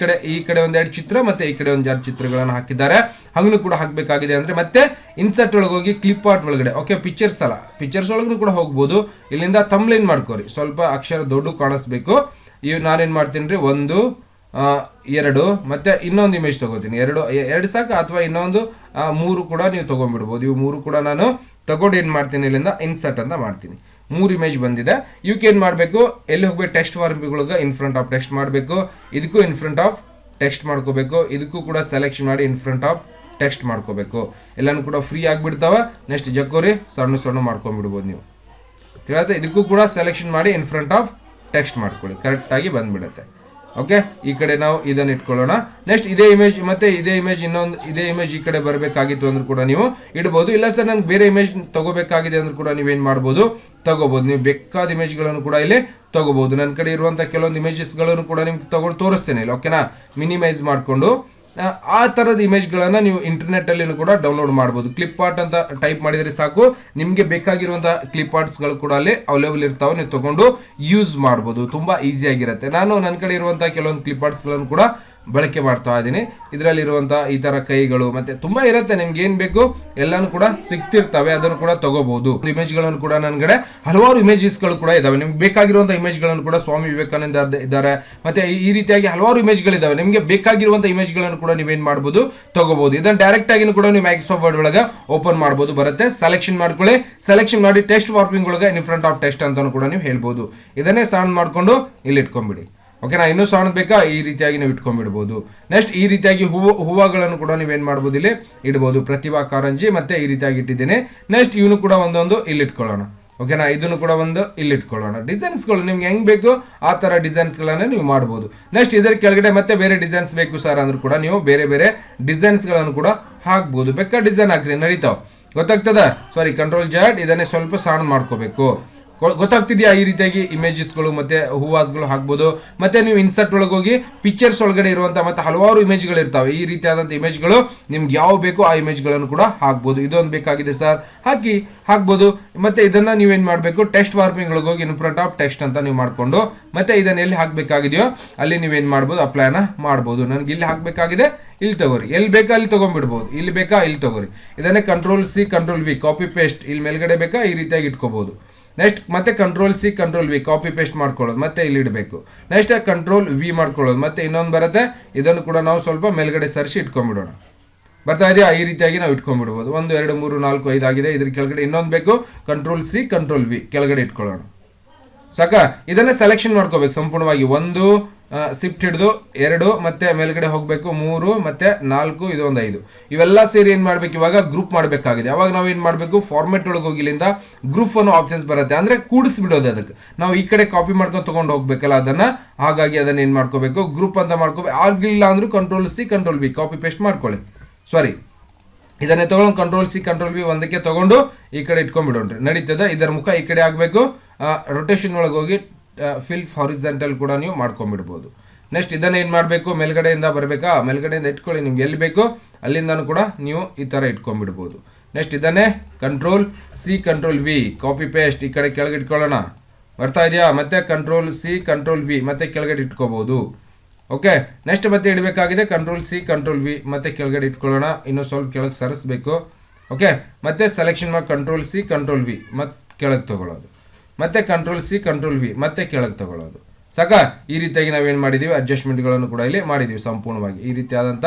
ಈ ಕಡೆ ಒಂದೆರಡು ಚಿತ್ರ ಮತ್ತೆ ಈ ಕಡೆ ಒಂದೆರಡು ಚಿತ್ರಗಳನ್ನು ಹಾಕಿದ್ದಾರೆ. ಹಂಗೂ ಕೂಡ ಹಾಕಬೇಕಾಗಿದೆ ಅಂದ್ರೆ ಮತ್ತೆ ಇನ್ಸರ್ಟ್ ಒಳಗೆ ಹೋಗಿ ಕ್ಲಿಪ್ ಆರ್ಟ್ ಒಳಗಡೆ. ಓಕೆ, ಪಿಕ್ಚರ್ಸ್ ಅಲ್ಲ, ಪಿಕ್ಚರ್ಸ್ ಒಳಗೂ ಕೂಡ ಹೋಗ್ಬೋದು. ಇಲ್ಲಿಂದ ಥಂಬ್ಲೈನ್ ಮಾಡ್ಕೋರಿ, ಸ್ವಲ್ಪ ಅಕ್ಷರ ದೊಡ್ಡ ಕಾಣಿಸ್ಬೇಕು. ನಾನೇನು ಮಾಡ್ತೀನಿ ರೀ, 1 2 ಮತ್ತೆ ಇನ್ನೊಂದು ಇಮೇಜ್ ತಗೋತೀನಿ. ಎರಡು ಸಾಕು, ಅಥವಾ ಇನ್ನೊಂದು 3 ಕೂಡ ನೀವು ತಗೊಂಡ್ಬಿಡ್ಬೋದು. ಇವು 3 ಕೂಡ ನಾನು ತಗೊಂಡು ಏನು ಮಾಡ್ತೀನಿ, ಇಲ್ಲಿಂದ ಇನ್ಸರ್ಟ್ ಅಂತ ಮಾಡ್ತೀನಿ. 3 ಇಮೇಜ್ ಬಂದಿದೆ. ಇವಕ್ಕೆ ಏನು ಮಾಡಬೇಕು, ಎಲ್ಲಿ ಹೋಗ್ಬೇಕು, ಟೆಕ್ಸ್ಟ್ ವಾರ್ಪಿಂಗ್ಗಳಿಗೆ ಇನ್ ಫ್ರಂಟ್ ಆಫ್ ಟೆಕ್ಸ್ಟ್ ಮಾಡಬೇಕು. ಇದಕ್ಕೂ ಇನ್ ಫ್ರಂಟ್ ಆಫ್ ಟೆಕ್ಸ್ಟ್ ಮಾಡ್ಕೋಬೇಕು. ಇದಕ್ಕೂ ಕೂಡ ಸೆಲೆಕ್ಷನ್ ಮಾಡಿ ಇನ್ ಫ್ರಂಟ್ ಆಫ್ ಟೆಕ್ಸ್ಟ್ ಮಾಡ್ಕೋಬೇಕು. ಎಲ್ಲನೂ ಕೂಡ ಫ್ರೀ ಆಗಿಬಿಡ್ತಾವೆ. ನೆಕ್ಸ್ಟ್ ಜಕ್ಕೋರಿ ಸಣ್ಣ ಮಾಡ್ಕೊಂಡ್ಬಿಡ್ಬೋದು ನೀವು. ತಿಳಿಯುತ್ತೆ? ಇದಕ್ಕೂ ಕೂಡ ಸೆಲೆಕ್ಷನ್ ಮಾಡಿ ಇನ್ ಫ್ರಂಟ್ ಆಫ್ ಟೆಕ್ಸ್ಟ್ ಮಾಡ್ಕೊಳ್ಳಿ, ಕರೆಕ್ಟಾಗಿ ಬಂದ್ಬಿಡುತ್ತೆ. ಓಕೆ, ಈ ಕಡೆ ನಾವು ಇದನ್ನು ಇಟ್ಕೊಳ್ಳೋಣ. ನೆಕ್ಸ್ಟ್ ಇದೇ ಇಮೇಜ್ ಮತ್ತೆ ಇದೇ ಇಮೇಜ್ ಈ ಕಡೆ ಬರಬೇಕಾಗಿತ್ತು ಅಂದ್ರೂ ಕೂಡ ನೀವು ಇಡ್ಬೋದು. ಇಲ್ಲ ಸರ್ ನನಗೆ ಬೇರೆ ಇಮೇಜ್ ತಗೋಬೇಕಾಗಿದೆ ಅಂದ್ರೂ ಕೂಡ ನೀವೇನು ಮಾಡ್ಬೋದು, ತಗೋಬಹುದು. ನೀವು ಬೇಕಾದ ಇಮೇಜ್ಗಳನ್ನು ಕೂಡ ಇಲ್ಲಿ ತಗೋಬಹುದು. ನನ್ನ ಕಡೆ ಇರುವಂಥ ಕೆಲವೊಂದು ಇಮೇಜಸ್ಗಳನ್ನು ಕೂಡ ನಿಮ್ಗೆ ತಗೊಂಡು ತೋರಿಸ್ತೇನೆ ಇಲ್ಲಿ. ಓಕೆನಾ? ಮಿನಿಮೈಸ್ ಮಾಡಿಕೊಂಡು ಆ ಥರದ ಇಮೇಜ್ಗಳನ್ನು ನೀವು ಇಂಟರ್ನೆಟ್ಟಲ್ಲಿ ಕೂಡ ಡೌನ್ಲೋಡ್ ಮಾಡ್ಬೋದು. ಕ್ಲಿಪ್ ಆರ್ಟ್ ಅಂತ ಟೈಪ್ ಮಾಡಿದರೆ ಸಾಕು, ನಿಮಗೆ ಬೇಕಾಗಿರುವಂಥ ಕ್ಲಿಪ್ ಆರ್ಟ್ಸ್ಗಳು ಕೂಡ ಅಲ್ಲಿ ಅವೈಲೇಬಲ್ ಇರ್ತಾವೆ. ನೀವು ತಗೊಂಡು ಯೂಸ್ ಮಾಡ್ಬೋದು, ತುಂಬ ಈಸಿಯಾಗಿರುತ್ತೆ. ನಾನು ನನ್ನ ಕಡೆ ಇರುವಂಥ ಕೆಲವೊಂದು ಕ್ಲಿಪ್ ಆರ್ಟ್ಸ್ಗಳನ್ನು ಕೂಡ ಬಳಕೆ ಮಾಡ್ತಾ ಇದ್ದೀನಿ. ಇದರಲ್ಲಿರುವಂಥ ಈ ಥರ ಕೈಗಳು ಮತ್ತೆ ತುಂಬ ಇರುತ್ತೆ. ನಿಮ್ಗೆ ಏನು ಬೇಕು ಎಲ್ಲಾನು ಕೂಡ ಸಿಗ್ತಿರ್ತವೆ, ಅದನ್ನು ಕೂಡ ತಗೋಬಹುದು. ಇಮೇಜ್ಗಳನ್ನು ಕೂಡ ನನ್ನ ಕಡೆ ಹಲವಾರು ಇಮೇಜಸ್ಗಳು ಕೂಡ ಇದಾವೆ. ನಿಮ್ಗೆ ಬೇಕಾಗಿರುವಂಥ ಇಮೇಜ್ಗಳನ್ನು ಕೂಡ ಸ್ವಾಮಿ ವಿವೇಕಾನಂದ ಇದ್ದಾರೆ. ಮತ್ತೆ ಈ ರೀತಿಯಾಗಿ ಹಲವಾರು ಇಮೇಜ್ಗಳಿದ್ದಾವೆ. ನಿಮಗೆ ಬೇಕಾಗಿರುವಂಥ ಇಮೇಜ್ಗಳನ್ನು ಕೂಡ ನೀವೇನು ಮಾಡ್ಬೋದು, ತಗೋಬಹುದು. ಇದನ್ನು ಡೈರೆಕ್ಟ್ ಆಗಿ ಕೂಡ ನೀವು ಮೈಕ್ರೋಸಾಫ್ಟ್ ವರ್ಡ್ ಒಳಗೆ ಓಪನ್ ಮಾಡ್ಬೋದು. ಬರುತ್ತೆ, ಸೆಲೆಕ್ಷನ್ ಮಾಡ್ಕೊಳ್ಳಿ. ಸೆಲೆಕ್ಷನ್ ಮಾಡಿ ಟೆಕ್ಸ್ಟ್ ವಾರ್ಪಿಂಗ್ ಒಳಗೆ ಇನ್ ಫ್ರಂಟ್ ಆಫ್ ಟೆಕ್ಸ್ಟ್ ಅಂತಾನು ಕೂಡ ನೀವು ಹೇಳ್ಬೋದು. ಇದನ್ನೇ ಸೌಂಡ್ ಮಾಡ್ಕೊಂಡು ಇಲ್ಲಿ ಇಟ್ಕೊಂಡ್ಬಿಡಿ. ಓಕೆನಾ? ಇನ್ನೂ ಸೌಂಡ್ ಬೇಕಾ, ಈ ರೀತಿಯಾಗಿ ನೀವು ಇಟ್ಕೊಂಡ್ಬಿಡ್ಬೋದು. ನೆಕ್ಸ್ಟ್ ಈ ರೀತಿಯಾಗಿ ಹೂವುಗಳನ್ನು ಕೂಡ ನೀವೇನು ಮಾಡ್ಬೋದು, ಇಲ್ಲಿ ಇಡ್ಬೋದು. ಪ್ರತಿಭಾ ಕಾರಂಜಿ ಮತ್ತೆ ಈ ರೀತಿಯಾಗಿ ಇಟ್ಟಿದ್ದೀನಿ. ನೆಕ್ಸ್ಟ್ ಇವನು ಕೂಡ ಒಂದೊಂದು ಇಲ್ಲಿ ಇಟ್ಕೊಳ್ಳೋಣ. ಓಕೆನಾ? ಇದನ್ನು ಕೂಡ ಒಂದು ಇಲ್ಲಿ ಇಟ್ಕೊಳ್ಳೋಣ. ಡಿಸೈನ್ಸ್ಗಳು ನಿಮ್ಗೆ ಹೆಂಗ್ ಬೇಕು ಆ ಥರ ಡಿಸೈನ್ಸ್ಗಳನ್ನು ನೀವು ಮಾಡ್ಬೋದು. ನೆಕ್ಸ್ಟ್ ಇದರ ಕೆಳಗಡೆ ಮತ್ತೆ ಬೇರೆ ಡಿಸೈನ್ಸ್ ಬೇಕು ಸರ್ ಅಂದ್ರೂ ಕೂಡ ನೀವು ಬೇರೆ ಬೇರೆ ಡಿಸೈನ್ಸ್ಗಳನ್ನು ಕೂಡ ಹಾಕ್ಬೋದು. ಬೇಕಾದ ಡಿಸೈನ್ ಹಾಕ್ರಿ, ನಡೀತಾವ. ಗೊತ್ತಾಗ್ತದ? ಸಾರಿ, ಕಂಟ್ರೋಲ್ Z. ಇದನ್ನೇ ಸ್ವಲ್ಪ ಸಣ್ಣ ಮಾಡ್ಕೋಬೇಕು. ಗೊತ್ತಾಗ್ತಿದೆಯಾ? ಈ ರೀತಿಯಾಗಿ ಇಮೇಜಸ್ಗಳು ಮತ್ತೆ ಹೂವಾಸ್ಗಳು ಹಾಕ್ಬೋದು. ಮತ್ತೆ ನೀವು ಇನ್ಸರ್ಟ್ ಒಳಗೆ ಹೋಗಿ ಪಿಕ್ಚರ್ಸ್ ಒಳಗಡೆ ಇರುವಂಥ ಮತ್ತೆ ಹಲವಾರು ಇಮೇಜ್ಗಳು ಇರ್ತಾವೆ. ಈ ರೀತಿಯಾದಂಥ ಇಮೇಜ್ಗಳು ನಿಮ್ಗೆ ಯಾವ ಬೇಕು ಆ ಇಮೇಜ್ಗಳನ್ನು ಕೂಡ ಹಾಕ್ಬೋದು. ಇದೊಂದು ಬೇಕಾಗಿದೆ ಸರ್, ಹಾಕ್ಬೋದು. ಮತ್ತೆ ಇದನ್ನ ನೀವೇನು ಮಾಡಬೇಕು, ಟೆಕ್ಸ್ಟ್ ವಾರ್ಪಿಂಗ್ ಒಳಗೆ ಹೋಗಿ ಇನ್ ಫ್ರಂಟ್ ಆಫ್ ಟೆಕ್ಸ್ಟ್ ಅಂತ ನೀವು ಮಾಡಿಕೊಂಡು ಮತ್ತೆ ಇದನ್ನ ಎಲ್ಲಿ ಹಾಕಬೇಕಾಗಿದೆಯೋ ಅಲ್ಲಿ ನೀವೇನು ಮಾಡ್ಬೋದು, ಅಪ್ಲೈನ ಮಾಡ್ಬೋದು. ನನಗೆ ಇಲ್ಲಿ ಹಾಕಬೇಕಾಗಿದೆ, ಇಲ್ಲಿ ತಗೋರಿ. ಎಲ್ಲಿ ಬೇಕಾ ಅಲ್ಲಿ ತಗೊಂಡ್ಬಿಡ್ಬೋದು. ಇಲ್ಲಿ ಬೇಕಾ ಇಲ್ಲಿ ತಗೋರಿ. ಇದನ್ನೇ Ctrl+C Ctrl+V ಕಾಪಿ ಪೇಸ್ಟ್. ಇಲ್ಲಿ ಮೇಲ್ಗಡೆ ಬೇಕಾ ಈ ರೀತಿಯಾಗಿ ಇಟ್ಕೋಬಹುದು. ನೆಕ್ಸ್ಟ್ ಮತ್ತೆ Ctrl+C Ctrl+V ಕಾಪಿ ಪೇಸ್ಟ್ ಮಾಡ್ಕೊಳ್ಳೋದು, ಮತ್ತೆ ಇಲ್ಲಿ ಇಡಬೇಕು. ನೆಕ್ಸ್ಟ್ Ctrl+V ಮಾಡ್ಕೊಳ್ಳೋದು, ಮತ್ತೆ ಇನ್ನೊಂದು ಬರುತ್ತೆ. ಇದನ್ನು ಕೂಡ ನಾವು ಸ್ವಲ್ಪ ಮೇಲ್ಗಡೆ ಸರಿಸಿ ಇಟ್ಕೊಂಡ್ಬಿಡೋಣ. ಬರ್ತಾ ಇದೆಯಾ? ಈ ರೀತಿಯಾಗಿ ನಾವು ಇಟ್ಕೊಂಡ್ಬಿಡ್ಬೋದು. 1 2 3 4 5 ಆಗಿದೆ. ಇದ್ರ ಕೆಳಗಡೆ ಇನ್ನೊಂದು ಬೇಕು, Ctrl+C Ctrl+V ಕೆಳಗಡೆ ಇಟ್ಕೊಳ್ಳೋಣ. ಸಾಕ? ಇದನ್ನೇ ಸೆಲೆಕ್ಷನ್ ಮಾಡ್ಕೋಬೇಕು ಸಂಪೂರ್ಣವಾಗಿ. 1 ಶಿಫ್ಟ್ ಹಿಡಿದು 2 ಮತ್ತೆ ಮೇಲ್ಗಡೆ ಹೋಗಬೇಕು 3 ಮತ್ತೆ 4 ಇದೊಂದು 5. ಇವೆಲ್ಲ ಸೇರಿ ಏನು ಮಾಡ್ಬೇಕು, ಇವಾಗ ಗ್ರೂಪ್ ಮಾಡಬೇಕಾಗಿದೆ. ಅವಾಗ ನಾವು ಏನು ಮಾಡಬೇಕು, ಫಾರ್ಮೆಟ್ ಒಳಗೆ ಹೋಗಿ ಇಲ್ಲಿಂದ ಗ್ರೂಪ್ ಅನ್ನೋ ಆಪ್ಷನ್ಸ್ ಬರುತ್ತೆ. ಅಂದ್ರೆ ಕೂಡಿಸ್ಬಿಡೋದು. ಅದಕ್ಕೆ ನಾವು ಈ ಕಡೆ ಕಾಪಿ ಮಾಡ್ಕೊಂಡು ತಗೊಂಡು ಹೋಗ್ಬೇಕಲ್ಲ ಅದನ್ನ. ಹಾಗಾಗಿ ಅದನ್ನ ಏನು ಮಾಡ್ಕೋಬೇಕು, ಗ್ರೂಪ್ ಅಂತ ಮಾಡ್ಕೋಬೇಕು. ಆಗಿಲ್ಲ ಅಂದ್ರೂ Ctrl+C Ctrl+V ಕಾಪಿ ಪೇಸ್ಟ್ ಮಾಡ್ಕೊಳ್ಳಿ. ಸಾರಿ, ಇದನ್ನೇ ತಗೊಂಡು Ctrl+C Ctrl+V ಒಂದಕ್ಕೆ ತಗೊಂಡು ಈ ಕಡೆ ಇಟ್ಕೊಂಡ್ಬಿಡೋಣ್ರಿ. ನಡೀತದೆ. ಇದರ ಮುಖ ಈ ಕಡೆ ಆಗಬೇಕು. ರೊಟೇಷನ್ ಒಳಗೆ ಹೋಗಿ ಫಿಲ್ ಹಾರಿಜಾಂಟಲ್ ಕೂಡ ನೀವು ಮಾಡ್ಕೊಂಡ್ಬಿಡ್ಬೋದು. ನೆಕ್ಸ್ಟ್ ಇದನ್ನ ಏನು ಮಾಡಬೇಕು, ಮೇಲ್ಗಡೆಯಿಂದ ಬರಬೇಕಾ, ಮೇಲ್ಗಡೆಯಿಂದ ಇಟ್ಕೊಳ್ಳಿ. ನಿಮ್ಗೆ ಎಲ್ಲಿ ಬೇಕು ಅಲ್ಲಿಂದನೂ ಕೂಡ ನೀವು ಈ ಥರ ಇಟ್ಕೊಂಡ್ಬಿಡ್ಬೋದು. ನೆಕ್ಸ್ಟ್ ಇದನ್ನೇ Ctrl+C Ctrl+V ಕಾಪಿ ಪೇಸ್ಟ್ ಈ ಕಡೆ ಕೆಳಗೆ ಇಟ್ಕೊಳ್ಳೋಣ. ಬರ್ತಾ ಇದೆಯಾ? ಮತ್ತೆ Ctrl+C Ctrl+V ಮತ್ತೆ ಕೆಳಗಡೆ ಇಟ್ಕೋಬಹುದು. ಓಕೆ, ನೆಕ್ಸ್ಟ್ ಮತ್ತೆ ಇಡಬೇಕಾಗಿದೆ Ctrl+C Ctrl+V ಮತ್ತೆ ಕೆಳಗಡೆ ಇಟ್ಕೊಳ್ಳೋಣ. ಇನ್ನೂ ಸ್ವಲ್ಪ ಕೆಳಗೆ ಸರಿಸಬೇಕು. ಓಕೆ, ಮತ್ತೆ ಸೆಲೆಕ್ಷನ್ ಮಾಡಿ Ctrl+C Ctrl+V ಮತ್ತೆ ಕೆಳಗೆ ತಗೊಳ್ಳೋದು. ಮತ್ತೆ Ctrl+C Ctrl+V ಮತ್ತೆ ಕೆಳಗೆ ತಗೊಳ್ಳೋದು. ಸಾಕಾ? ಈ ರೀತಿಯಾಗಿ ನಾವೇನು ಮಾಡಿದ್ದೀವಿ, ಅಡ್ಜಸ್ಟ್ಮೆಂಟ್ಗಳನ್ನು ಕೂಡ ಇಲ್ಲಿ ಮಾಡಿದ್ದೀವಿ ಸಂಪೂರ್ಣವಾಗಿ. ಈ ರೀತಿಯಾದಂಥ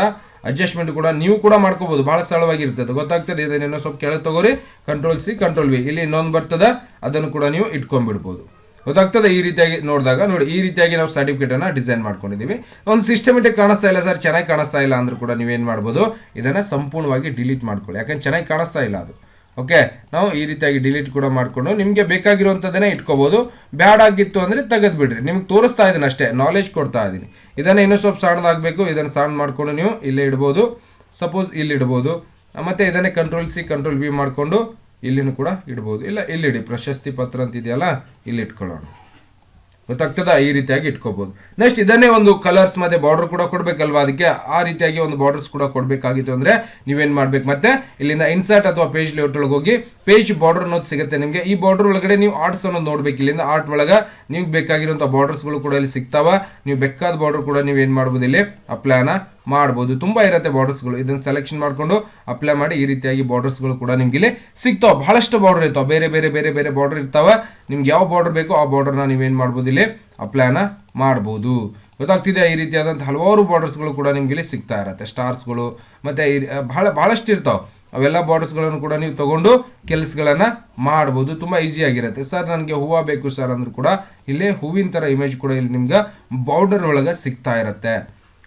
ಅಡ್ಜಸ್ಟ್ಮೆಂಟ್ ಕೂಡ ನೀವು ಕೂಡ ಮಾಡ್ಕೋಬಹುದು, ಬಹಳ ಸರಳವಾಗಿರ್ತದೆ, ಗೊತ್ತಾಗ್ತದೆ. ಇದನ್ನೇನೋ ಸ್ವಲ್ಪ ಕೆಳಗೆ ತಗೋರಿ, Ctrl+C Ctrl+V, ಇಲ್ಲಿ ಇನ್ನೊಂದು ಬರ್ತದೆ, ಅದನ್ನು ಕೂಡ ನೀವು ಇಟ್ಕೊಂಡ್ಬಿಡ್ಬೋದು, ಗೊತ್ತಾಗ್ತದೆ. ಈ ರೀತಿಯಾಗಿ ನೋಡಿದಾಗ ನೋಡಿ, ಈ ರೀತಿಯಾಗಿ ನಾವು ಸರ್ಟಿಫಿಕೇಟ್ ಅನ್ನ ಡಿಸೈನ್ ಮಾಡ್ಕೊಂಡಿದ್ದೀವಿ. ಒಂದು ಸಿಸ್ಟಮೆಟಿಕ್ ಕಾಣಿಸ್ತಾ ಇಲ್ಲ ಸರ್, ಚೆನ್ನಾಗಿ ಕಾಣಿಸ್ತಾ ಇಲ್ಲ ಅಂದ್ರೂ ಕೂಡ ನೀವೇನು ಮಾಡ್ಬೋದು, ಇದನ್ನ ಸಂಪೂರ್ಣವಾಗಿ ಡಿಲೀಟ್ ಮಾಡ್ಕೊಳ್ಳಿ, ಯಾಕಂದ್ರೆ ಚೆನ್ನಾಗಿ ಕಾಣಿಸ್ತಾ ಇಲ್ಲ ಅದು. ಓಕೆ, ನಾವು ಈ ರೀತಿಯಾಗಿ ಡಿಲೀಟ್ ಕೂಡ ಮಾಡಿಕೊಂಡು ನಿಮಗೆ ಬೇಕಾಗಿರುವಂಥದ್ದನ್ನೇ ಇಟ್ಕೋಬಹುದು. ಬ್ಯಾಡ್ ಆಗಿತ್ತು ಅಂದರೆ ತೆಗೆದು ಬಿಡ್ರಿ. ನಿಮ್ಗೆ ತೋರಿಸ್ತಾ ಇದ್ದೀನಿ ಅಷ್ಟೇ, ನಾಲೆಜ್ ಕೊಡ್ತಾ ಇದ್ದೀನಿ. ಇದನ್ನು ಇನ್ನೂ ಸ್ವಲ್ಪ ಸಣ್ಣದಾಗಬೇಕು, ಇದನ್ನು ಸಣ್ಣ ಮಾಡ್ಕೊಂಡು ನೀವು ಇಲ್ಲೇ ಇಡ್ಬೋದು, ಸಪೋಸ್ ಇಲ್ಲಿ ಇಡ್ಬೋದು. ಮತ್ತು ಇದನ್ನೇ Ctrl+C Ctrl+V ಮಾಡಿಕೊಂಡು ಇಲ್ಲಿನೂ ಕೂಡ ಇಡ್ಬೋದು, ಇಲ್ಲ ಇಲ್ಲಿಡಿ, ಪ್ರಶಸ್ತಿ ಪತ್ರ ಅಂತಿದೆಯಲ್ಲ ಇಲ್ಲಿ ಇಟ್ಕೊಳ್ಳೋಣ, ಗೊತ್ತಾಗ್ತದ? ಈ ರೀತಿಯಾಗಿ ಇಟ್ಕೋಬಹುದು. ನೆಕ್ಸ್ಟ್ ಇದನ್ನೇ ಒಂದು ಕಲರ್ಸ್ ಮತ್ತೆ ಬಾರ್ಡರ್ ಕೂಡ ಕೊಡ್ಬೇಕಲ್ವಾ, ಅದಕ್ಕೆ ಆ ರೀತಿಯಾಗಿ ಒಂದು ಬಾರ್ಡರ್ಸ್ ಕೂಡ ಕೊಡಬೇಕಾಗಿತ್ತು ಅಂದ್ರೆ ನೀವೇನ್ ಮಾಡ್ಬೇಕು, ಮತ್ತೆ ಇಲ್ಲಿಂದ ಇನ್ಸರ್ಟ್ ಅಥವಾ ಪೇಜ್ ಲೇಔಟ್ ಒಳಗೆ ಹೋಗಿ ಪೇಜ್ ಬಾರ್ಡರ್ ಅನ್ನೋದು ಸಿಗುತ್ತೆ ನಿಮಗೆ. ಈ ಬಾರ್ಡರ್ ಒಳಗಡೆ ನೀವು ಆರ್ಟ್ಸ್ ಅನ್ನೋದು ನೋಡ್ಬೇಕು. ಇಲ್ಲಿಂದ ಆರ್ಟ್ ಒಳಗೆ ನೀವು ಬೇಕಾಗಿರುವಂತಹ ಬಾರ್ಡರ್ಸ್ಗಳು ಕೂಡ ಇಲ್ಲಿ ಸಿಗ್ತಾವ. ನೀವು ಬೇಕಾದ ಬಾರ್ಡರ್ ಕೂಡ ನೀವು ಏನ್ ಮಾಡ್ಬೋದು, ಇಲ್ಲಿ ಅಪ್ಲೈನ ಮಾಡ್ಬೋದು. ತುಂಬಾ ಇರುತ್ತೆ ಬಾರ್ಡರ್ಸ್ಗಳು, ಇದನ್ನ ಸೆಲೆಕ್ಷನ್ ಮಾಡ್ಕೊಂಡು ಅಪ್ಲೈ ಮಾಡಿ ಈ ರೀತಿಯಾಗಿ ಬಾರ್ಡರ್ಸ್ಗಳು ಕೂಡ ನಿಮ್ಗೆ ಇಲ್ಲಿ ಸಿಗ್ತಾವ. ಬಹಳಷ್ಟು ಬಾರ್ಡರ್ ಇರ್ತಾವ, ಬೇರೆ ಬೇರೆ ಬೇರೆ ಬೇರೆ ಬಾರ್ಡರ್ ಇರ್ತಾವ. ನಿಮ್ಗೆ ಯಾವ ಬಾರ್ಡರ್ ಬೇಕೋ ಆ ಬಾರ್ಡರ್ನ ನೀವೇನ್ ಮಾಡ್ಬೋದು, ಇಲ್ಲಿ ಅಪ್ಲೈನ ಮಾಡ್ಬೋದು, ಗೊತ್ತಾಗ್ತಿದೆ? ಈ ರೀತಿಯಾದಂಥ ಹಲವಾರು ಬಾರ್ಡರ್ಸ್ಗಳು ಕೂಡ ನಿಮ್ಗೆ ಇಲ್ಲಿ ಸಿಗ್ತಾ ಇರುತ್ತೆ, ಸ್ಟಾರ್ಸ್ಗಳು ಮತ್ತೆ ಬಹಳಷ್ಟು ಇರ್ತಾವ. ಅವೆಲ್ಲ ಬಾರ್ಡರ್ಸ್ಗಳನ್ನು ಕೂಡ ನೀವು ತಗೊಂಡು ಕೆಲಸಗಳನ್ನ ಮಾಡ್ಬೋದು, ತುಂಬಾ ಈಸಿ ಆಗಿರುತ್ತೆ. ಸರ್ ನನಗೆ ಹೂವು ಬೇಕು ಸರ್ ಅಂದ್ರೂ ಕೂಡ ಇಲ್ಲಿ ಹೂವಿನ ತರ ಇಮೇಜ್ ಕೂಡ ಇಲ್ಲಿ ನಿಮ್ಗೆ ಬಾರ್ಡರ್ ಒಳಗೆ ಸಿಗ್ತಾ ಇರುತ್ತೆ,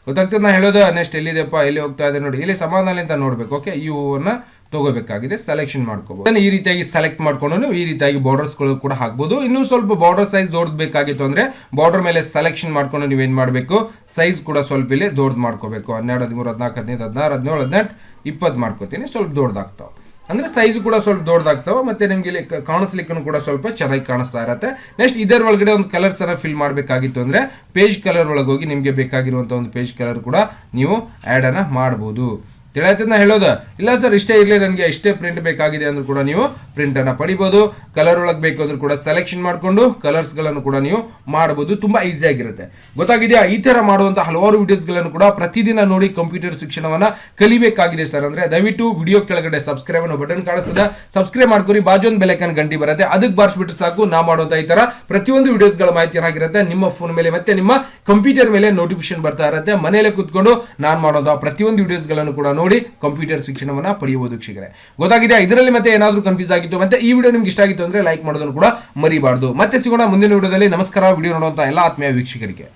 ಗೊತ್ತಾಗ್ತದೆ ನಾ ಹೇಳೋದು. ನೆಕ್ಸ್ಟ್ ಎಲ್ಲಿದೆಪ್ಪ, ಎಲ್ಲಿ ಹೋಗ್ತಾ ಇದೆ ನೋಡಿ, ಇಲ್ಲಿ ಸಮಾಧಾನ ಅಂತ ನೋಡ್ಬೇಕು. ಓಕೆ, ಈ ಹೂವನ್ನ ತಗೋಬೇಕಾಗಿದೆ, ಸೆಲೆಕ್ಷನ್ ಮಾಡ್ಕೋಬಹುದು. ಈ ರೀತಿಯಾಗಿ ಸೆಲೆಕ್ಟ್ ಮಾಡ್ಕೊಂಡು ನೀವು ಈ ರೀತಿಯಾಗಿ ಬಾರ್ಡರ್ಸ್ಗಳು ಕೂಡ ಹಾಕ್ಬೋದು. ಇನ್ನೂ ಸ್ವಲ್ಪ ಬಾರ್ಡರ್ ಸೈಜ್ ದೊಡ್ಡ ಬೇಕಾಗಿತ್ತು ಅಂದ್ರೆ ಬಾರ್ಡರ್ ಮೇಲೆ ಸೆಲೆಕ್ಷನ್ ಮಾಡ್ಕೊಂಡು ನೀವೇನ್ ಮಾಡಬೇಕು, ಸೈಜ್ ಕೂಡ ಸ್ವಲ್ಪ ಇಲ್ಲಿ ದೊಡ್ಡದು ಮಾಡ್ಕೋಬೇಕು. 12, 13, 14, 15, 16, 17, 18, 20 ಮಾಡ್ಕೋತೀನಿ. ಸ್ವಲ್ಪ ದೊಡ್ಡದಾಗ್ತಾವ ಅಂದ್ರೆ ಸೈಜ್ ಕೂಡ ಸ್ವಲ್ಪ ದೊಡ್ಡದಾಗ್ತಾವ. ಮತ್ತೆ ನಿಮ್ಗೆ ಇಲ್ಲಿ ಕಾಣಿಸ್ಲಿಕ್ಕೂ ಕೂಡ ಸ್ವಲ್ಪ ಚೆನ್ನಾಗಿ ಕಾಣಿಸ್ತಾ ಇರುತ್ತೆ. ನೆಕ್ಸ್ಟ್ ಇದರ ಒಳಗಡೆ ಒಂದು ಕಲರ್ಸ್ ಅನ್ನ ಫಿಲ್ ಮಾಡಬೇಕಾಗಿತ್ತು ಅಂದ್ರೆ ಪೇಜ್ ಕಲರ್ ಒಳಗೆ ಹೋಗಿ ನಿಮ್ಗೆ ಬೇಕಾಗಿರುವಂತ ಒಂದು ಪೇಜ್ ಕಲರ್ ಕೂಡ ನೀವು ಆಡ್ ಅನ್ನ ಮಾಡಬಹುದು. ತಿಳಿಯತ್ತನ್ನ ಹೇಳೋದು ಇಲ್ಲ ಸರ್ ಇಷ್ಟೇ ಇರಲಿ ನನಗೆ ಇಷ್ಟೇ ಪ್ರಿಂಟ್ ಬೇಕಾಗಿದೆ ಅಂದ್ರೂ ಕೂಡ ನೀವು ಪ್ರಿಂಟ್ ಅನ್ನ ಪಡಿಬಹುದು. ಕಲರ್ ಒಳಗೆ ಬೇಕು ಅಂದ್ರೂ ಕೂಡ ಸೆಲೆಕ್ಷನ್ ಮಾಡಿಕೊಂಡು ಕಲರ್ಸ್ ಗಳನ್ನು ಕೂಡ ನೀವು ಮಾಡಬಹುದು. ತುಂಬಾ ಈಸಿ ಆಗಿರುತ್ತೆ, ಗೊತ್ತಾಗಿದೆಯಾ? ಈ ತರ ಮಾಡುವಂತಹ ಹಲವಾರು ವಿಡಿಯೋಸ್ ಗಳನ್ನು ಕೂಡ ಪ್ರತಿದಿನ ನೋಡಿ ಕಂಪ್ಯೂಟರ್ ಶಿಕ್ಷಣವನ್ನ ಕಲಿಬೇಕಾಗಿದೆ ಸರ್ ಅಂದ್ರೆ ದಯವಿಟ್ಟು ವಿಡಿಯೋ ಕೆಳಗಡೆ ಸಬ್ಸ್ಕ್ರೈಬ್ ಅನ್ನೋ ಬಟನ್ ಕಾಣಿಸ್ತದೆ, ಸಬ್ಸ್ಕ್ರೈಬ್ ಮಾಡ್ಕೊರಿ. ಬಾಜು ಒಂದು ಬೆಲ್ ಐಕಾನ್ ಗಂಟಿ ಬರುತ್ತೆ, ಅದಕ್ಕೆ ಬಾರಿಸ್ಬಿಟ್ರೆ ಸಾಕು. ನಾ ಮಾಡುವಂತ ಈ ತರ ಪ್ರತಿಯೊಂದು ವಿಡಿಯೋಸ್ ಗಳ ಮಾಹಿತಿ ಏನಾಗಿರುತ್ತೆ ನಿಮ್ಮ ಫೋನ್ ಮೇಲೆ ಮತ್ತೆ ನಿಮ್ಮ ಕಂಪ್ಯೂಟರ್ ಮೇಲೆ ನೋಟಿಫಿಕೇಶನ್ ಬರ್ತಾ ಇರುತ್ತೆ. ಮನೆಯಲ್ಲೇ ಕೂತ್ಕೊಂಡು ನಾನು ಮಾಡುವಂತಹ ಪ್ರತಿಯೊಂದು ವಿಡಿಯೋಸ್ ಗಳನ್ನು ಕೂಡ ನೋಡಿ ಕಂಪ್ಯೂಟರ್ ಶಿಕ್ಷಣವನ್ನ ಪಡೆಯಬಹುದು ವೀಕ್ಷಕರೇ. ಗೊತ್ತಾಗಿದೆ? ಇದರಲ್ಲಿ ಮತ್ತೆ ಏನಾದರೂ ಕನ್ಫ್ಯೂಸ್ ಆಗಿತ್ತು ಮತ್ತೆ ಈ ವಿಡಿಯೋ ನಿಮ್ಗೆ ಇಷ್ಟ ಆಗಿತ್ತು ಅಂದ್ರೆ ಲೈಕ್ ಮಾಡೋದನ್ನು ಕೂಡ ಮರಿಬಾರ್ದು. ಮತ್ತೆ ಸಿಗೋಣ ಮುಂದಿನ ವಿಡಿಯೋದಲ್ಲಿ. ನಮಸ್ಕಾರ. ವಿಡಿಯೋ ನೋಡುವಂತ ಎಲ್ಲ ಆತ್ಮೀಯ ವೀಕ್ಷಕರಿಗೆ.